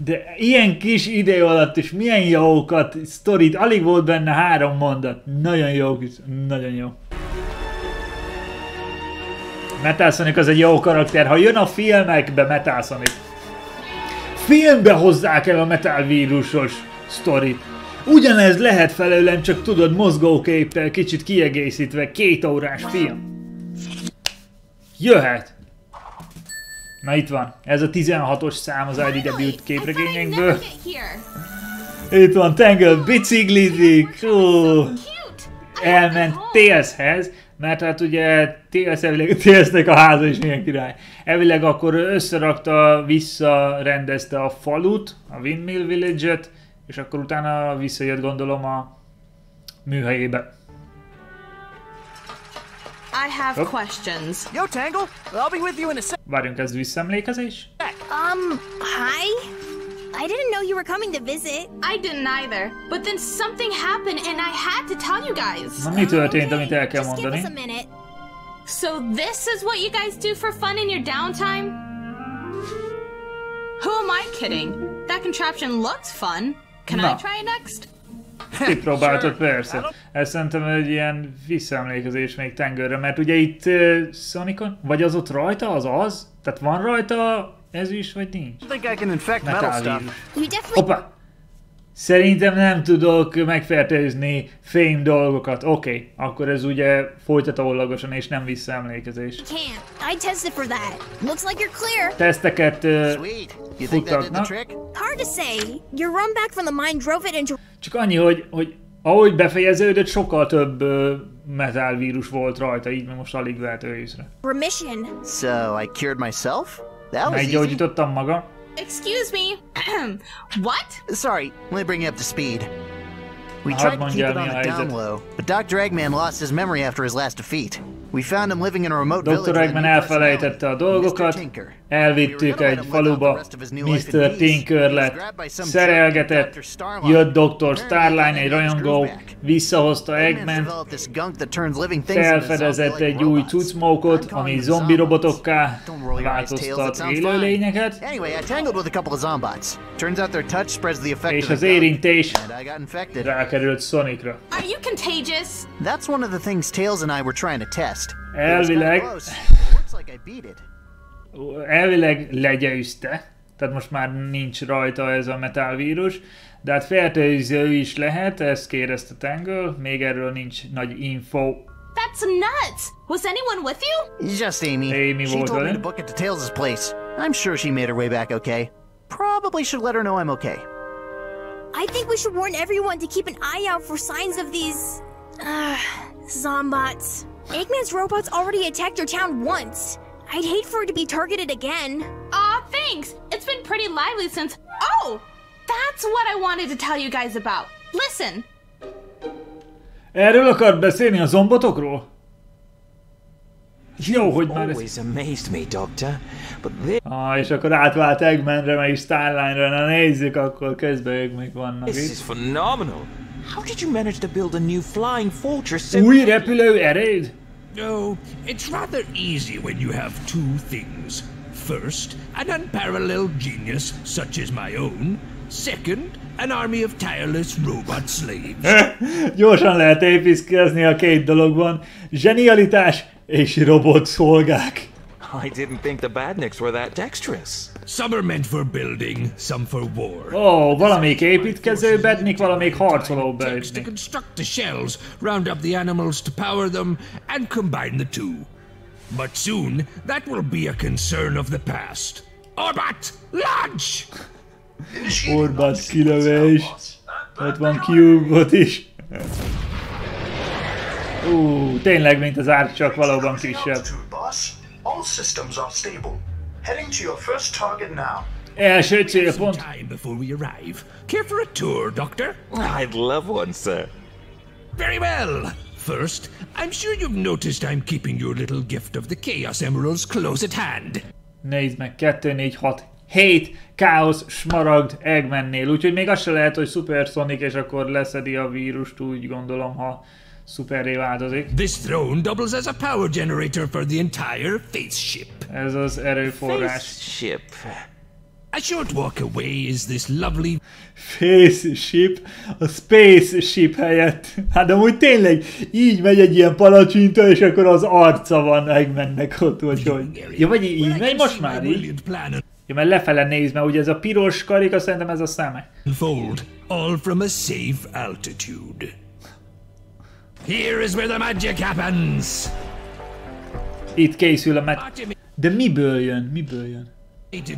De ilyen kis idő alatt is milyen jókat, sztorit, alig volt benne 3 mondat. Nagyon jó, nagyon jó. Metál Sonic az egy jó karakter. Ha jön a filmekbe Metál Sonic, filmbe hozzák el a Metál vírusos sztorit. Ugyanez lehet felőlem, csak tudod, mozgóképpel, kicsit kiegészítve, 2 órás film. Jöhet! Na itt van, ez a 16-os szám az IDW képregényekből. Itt van Tangle, biciklizik! Elment Tailshez, mert hát ugye Tailsnek a háza is milyen király. Elvileg akkor összerakta, visszarendezte a falut, a Windmill Village-et, és akkor utána visszajött gondolom a műhelyébe. I have questions. Yo, Tangle, I'll be with you in a sec. Várjunk, ez visszaemlékezés? Hi? I didn't know you were coming to visit. I didn't either. But then something happened and I had to tell you guys. Na mi történt, amit el kell mondani? Just give us a minute. So this is what you guys do for fun in your downtime? Who am I kidding? That contraption looks fun. Can I try next? Kipróbáltad, persze. Ez szerintem egy ilyen visszaemlékezés még Tangle-re, mert ugye itt Sonicon, vagy az ott rajta, az? Tehát van rajta ez is, vagy nincs? Metál vírus. Hoppá! Szerintem nem tudok megfertőzni fém dolgokat. Oké, akkor ez ugye folytatólagosan és nem visszaemlékezés. I tested for that. Looks like you're clear. Teszteket futtatnak. Hard to say. Your run back from the mine drove it into... Csak annyi, hogy ahogy befejeződött, sokkal több metál vírus volt rajta, így most alig vehető észre. Remission. So I cured myself? That was easy. Meggyógyítottam magam. Excuse me. What? Sorry, let me bring you up to speed. We tried to keep it on the down low, but Dr. Eggman lost his memory after his last defeat. We found him living in a remote village. Dr. Eggman elfelejtette a dolgokat, elvittük egy faluba, Mr. Tinker lett, szerelgetett, jött Dr. Starline, egy rajongó, visszahozta Eggman, felfedezett egy új cuccmókot, ami zombi robotokká változtat élőlényeket, és az érintés rákerült Sonicra. Are you contagious? That's one of the things Tails and I were trying to test. Elvileg legyőzte, tehát most már nincs rajta ez a metál vírus, de hát fertőző is lehet, ezt kérdezte Tangle, még erről nincs nagy info. That's nuts! Was anyone with you? Just Amy. Amy she told me to book it to Tails' place. I'm sure she made her way back okay. Probably should let her know I'm okay. I think we should warn everyone to keep an eye out for signs of these... zombots. Eggman's robots already attacked our town once. I'd hate for it to be targeted again. Aw, thanks! It's been pretty lively since... Oh! That's what I wanted to tell you guys about. Listen! Erről akart beszélni a zombotokról? Jó, hogy már ez... és akkor átvált Eggmanre, meg is Starline-ra. Na nézzük, akkor közben ők még vannak itt. This is phenomenal! How did you manage to build a new flying fortress? Új repülő eréd? Oh, it's rather easy when you have two things. First, an unparalleled genius such as my own. Second, an army of tireless robot slaves. Gyorsan lehet építkezni a két dologban. Zsenialitás és robot szolgák. I didn't think the badniks were that dexterous. Some are meant for building, some for war. Valamelyik építkező badnik, valamelyik harcoló badnik. To construct the shells, round up the animals to power them, and combine the two. But soon, that will be a concern of the past. Orbat, launch! Orbat kilövés. Ott van Cube-ot is. Tényleg, mint az Ark, csak valóban kisebb. All systems are stable. Heading to your first target now. Első célpont. Time before we arrive. Care for a tour, Doctor? I'd love one, sir. Very well. First, I'm sure you've noticed I'm keeping your little gift of the Chaos Emeralds close at hand. Nézd meg, 2, 4, 6, 7 Káosz Smaragd Eggmannél, úgyhogy még az se lehet, hogy Super Sonic és akkor leszedi a vírust, úgy gondolom, ha szuperré változik. This throne doubles as a power generator for the entire spaceship. Ez az erőforrás. Spaceship. A short walk away is this lovely Spaceship, a spaceship helyett. Hát amúgy tényleg így megy egy ilyen palacsinta, és akkor az arca van Eggmannek ott, hogy... Ja, vagy így megy most már így? Ja, mert lefele néz, mert ugye ez a piros karika, szerintem ez a szeme. Fold, all from a safe altitude. Here is where the magic happens. Itt készül a De miből jön? Miből jön?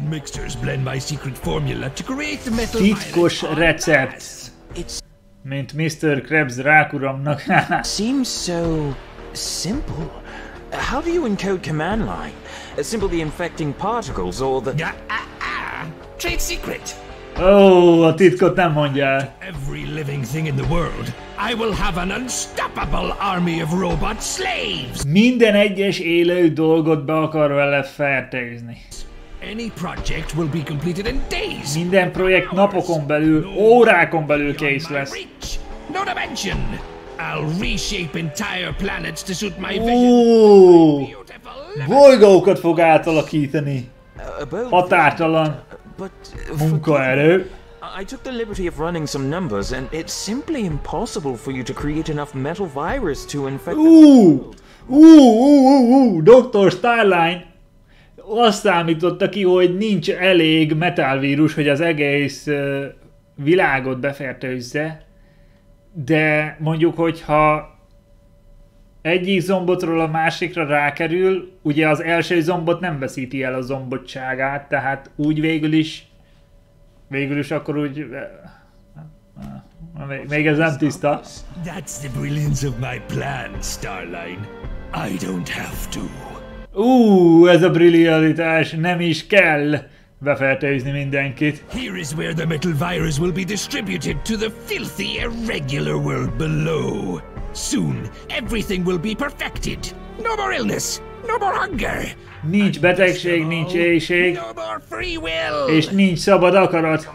Mixtures blend my secret formula to create the metal. Titkos recept. Mint Mr. Krabs rákuramnak. Seems so simple. How do you encode command line? Simply infecting particles or the... Trade secret. Oh, a titkot nem mondja el. Every living thing in the world, I will have an unstoppable army of robot slaves. Minden egyes élő dolgot be akar vele fertőzni. Any project will be completed in days. Minden projekt napokon belül, órákon belül kész lesz. No dimension. I'll reshape entire planets to suit my vision. Bolygókat fog átalakítani. Határtalan munkaerő. I took the liberty of running some numbers, and it's simply impossible for you to create enough metal virus to infect the world. Dr. Starline azt számította ki, hogy nincs elég metálvírus, hogy az egész világot befertőzze, de mondjuk, hogyha egyik zombotról a másikra rákerül, ugye az első zombot nem veszíti el a zombotságát, tehát úgy végül is akkor úgy... Még ez nem tiszta. That's the brilliance of my plan, Starline. I don't have to. Ez a brilliantás, nem is kell befertőzni mindenkit. Here is where the metal virus will be distributed to the filthy, irregular world below. Soon, everything will be perfected. No more illness, no more hunger. Nincs betegség, nincs éhség, no more free will. És nincs szabad akarat.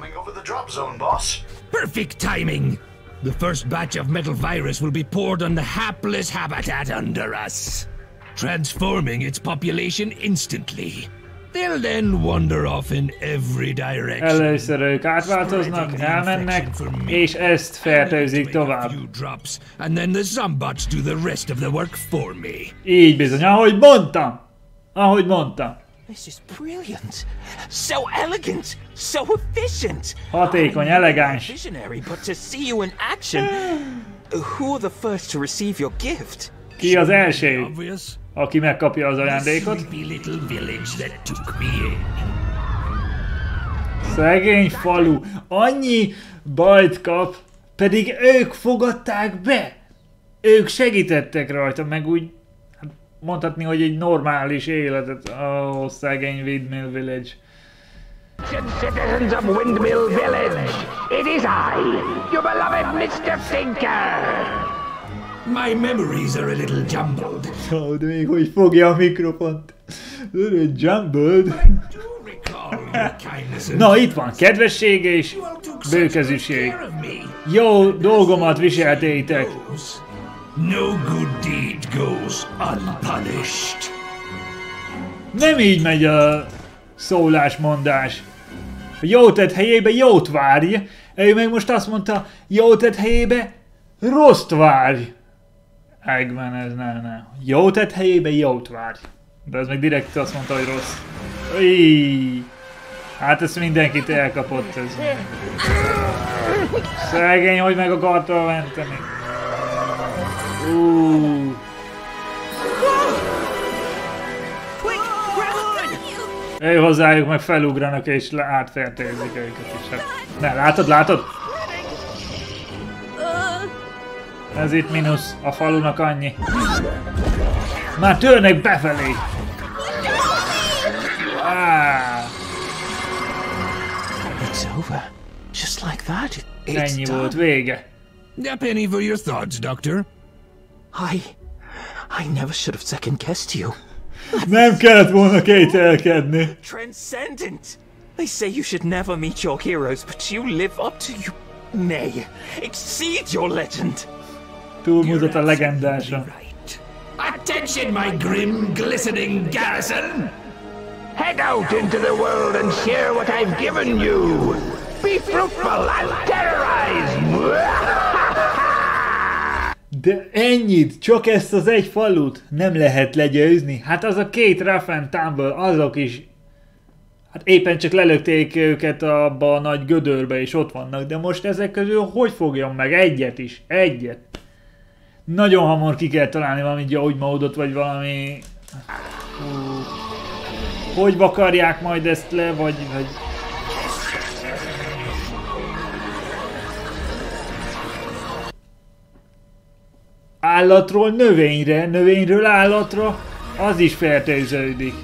Perfect timing. The first batch of metal virus will be poured on the hapless habitat under us, transforming its population instantly. They'll then wander off in every direction. Először ők átváltoznak, elmennek, és ezt fertőzik tovább. And then the zombots do the rest of the work for me. Így bizony, ahogy mondtam. Ahogy mondtam. This is brilliant. So elegant, so efficient. Hatékony, elegáns. Visionary, but to see you in action. Who are the first to receive your gift? Ki az első, aki megkapja az ajándékot? Szegény falu. Annyi bajt kap, pedig ők fogadták be. Ők segítettek rajta, meg úgy mondhatni, hogy egy normális életet. Szegény Windmill Village. Citizens of Windmill Village, it is I, your beloved Mr. Thinker. My memories are a little jumbled. De még hogy fogja a mikrofont. Jumbled. Na, itt van kedvesség és bőkezűség. Jó dolgomat viseltétek. No good deed goes unpunished. Nem így megy a szólásmondás. A jó tett helyébe jót várj. Ő meg most azt mondta, jó tett helyébe rosszt várj. Eggman, ez ne. Jó tett helyébe jót várj. De ez meg direkt azt mondta, hogy rossz. Hát ezt mindenkit elkapott ez. Szegény, hogy meg akarta menteni. Ő hozzájuk meg felugranak és átfertőzik őket is. Hát, ne, látod? Ez itt mínusz, a falunak annyi. Már törnek befelé! It's over. Just like that. Ennyi volt, vége. A penny for your thoughts, Doctor. I never should have second-guessed you. Nem kellett volna kételkedni. Transcendent! They say you should never meet your heroes, but you live up to you. Nay, exceed your legend. Túlmutat a legendáson. Attention, my grim, glistening garrison! Head out into the world and share what I've given you. Be fruitful and terrorize. De ennyit? Csak ezt az egy falut nem lehet legyőzni? Hát az a két rough and tumble, azok is... Hát éppen csak lelökték őket abba a nagy gödörbe és ott vannak, de most ezek közül hogy fogjam meg? Egyet is. Egyet. Nagyon hamar ki kell találni valami gyógymódot, vagy valami... Hogy vakarják majd ezt le, vagy... Állatról növényre, növényről állatra, az is fertőződik.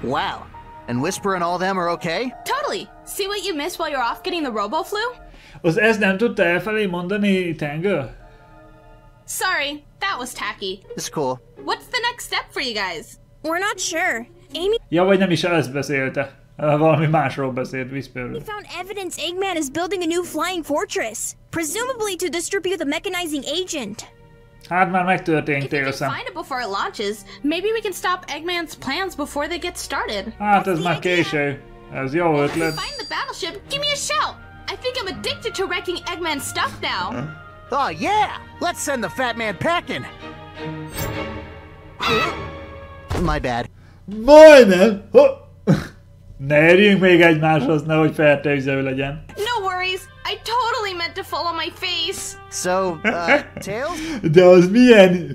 Wow. And Whisper and all them are okay? Totally. See what you missed while you're off getting the robo-flu? Az ezt nem tudta elfelé mondani, Tangle? Sorry, that was tacky. It's cool. What's the next step for you guys? We're not sure. Amy... Ja, vagy nem is ezt beszélte. Valami másról beszélt Whisperről. We found evidence Eggman is building a new flying fortress. Presumably to distribute the mechanizing agent. Hát már megtörtént, If we can érzem. find it before it launches, maybe we can stop Eggman's plans before they get started. Hát ez már késő. Ez jó If ötlet. you find the battleship, give me a shout. I think I'm addicted to wrecking Eggman's stuff now. Oh yeah! Let's send the fat man packing! My bad. Majdnem! Ne érjünk még egymáshoz, nehogy fertőző legyen. No worries, I totally meant to fall on my face. So, Tails? De az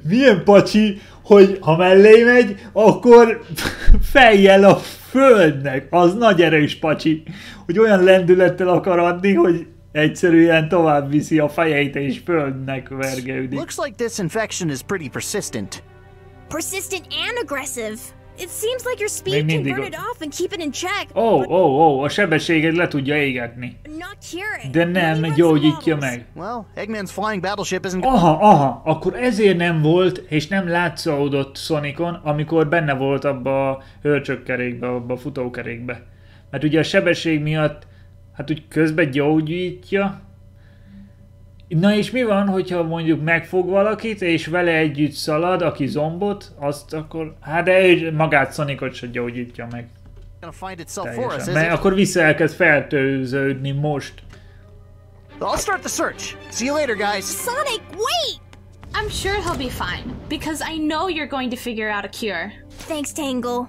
milyen pacsi, hogy ha mellé megy, akkor fejjel a földnek. Az nagy erős pacsi, hogy olyan lendülettel akar adni, hogy egyszerűen tovább viszi a fejeit és földnek vergődik. Looks like this infection is pretty persistent. Persistent and aggressive. It seems like your speed can burn it off and keep it in check. A sebességed le tudja égetni. Not cure it. De nem gyógyítja meg. Well, Eggman's flying battleship isn't... Aha, akkor ezért nem volt, és nem látszódott Sonicon, amikor benne volt abba a hörcsökkerékbe, abba a futókerékbe. Mert ugye a sebesség miatt, hát úgy közben gyógyítja. Na és mi van, hogyha mondjuk megfog valakit, és vele együtt szalad, aki zombot, azt akkor... Hát de ő magát Sonicot se gyógyítja meg. Teljesen. Mert akkor vissza elkezd fertőződni most. I'll start the search. See you later, guys. Sonic, wait! I'm sure he'll be fine, because I know you're going to figure out a cure. Thanks, Tangle.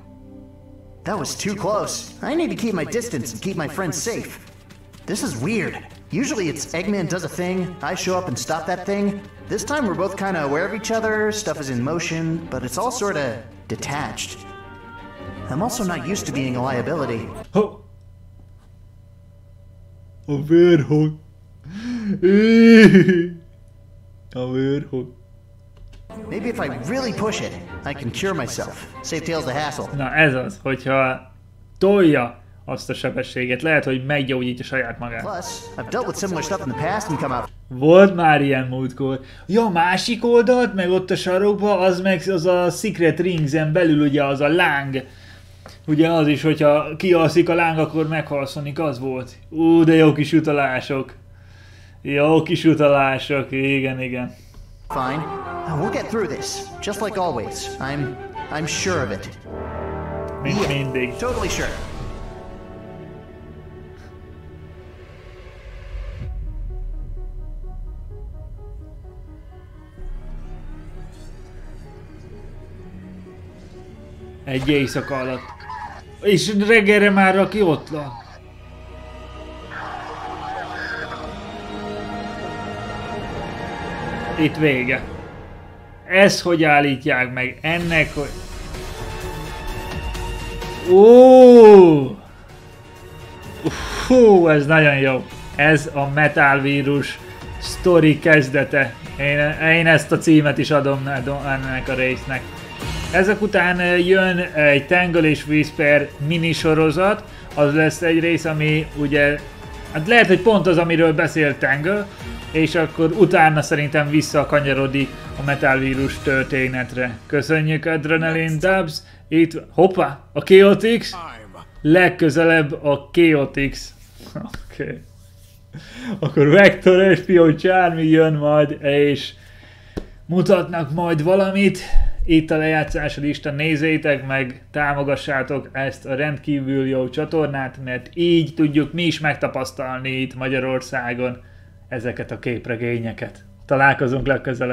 That was too close. I need to keep my distance and keep my friends safe. This is weird. Usually it's Eggman does a thing, I show up and stop that thing. This time we're both kind of aware of each other, stuff is in motion, but it's all sort of detached. I'm also not used to being a liability. A vérhog. A vérhog. Maybe if I really push it, I can cure myself. Save Tails the hassle. Na ez az, hogyha tolja azt a sebességet, lehet, hogy meggyógyítja saját magát. Plus, I've dealt with similar stuff in the past and come out. Volt már ilyen múltkor. Ja, másik oldalt, meg ott a sarokba, az meg az a Secret Rings-en belül ugye az a láng. Ugye az is, hogyha kialszik a láng, akkor meghalszonik, az volt. De jó kis utalások. Jó kis utalások, igen. Fine. We'll get through this, just like always. I'm sure of it. Mint mindig. Totally sure. Egy éjszaka alatt. És reggelre már aki ott van. Itt vége. Ez hogy állítják meg? Ennek hogy... Ez nagyon jó. Ez a Metál Vírus Sztori Kezdete. Én ezt a címet is adom ennek a résznek. Ezek után jön egy Tangle és Whisper minisorozat, az lesz egy rész, ami ugye, hát lehet, hogy pont az, amiről beszélt Tangle, és akkor utána szerintem visszakanyarodik a Metál Vírus történetre. Köszönjük Adrenaline Dubs, itt, hoppá, a Chaotix, legközelebb a Chaotix. Oké. Akkor Vector és Pio Charmy jön majd, és mutatnak majd valamit. Itt a lejátszási lista, nézzétek meg, támogassátok ezt a rendkívül jó csatornát, mert így tudjuk mi is megtapasztalni itt Magyarországon ezeket a képregényeket. Találkozunk legközelebb.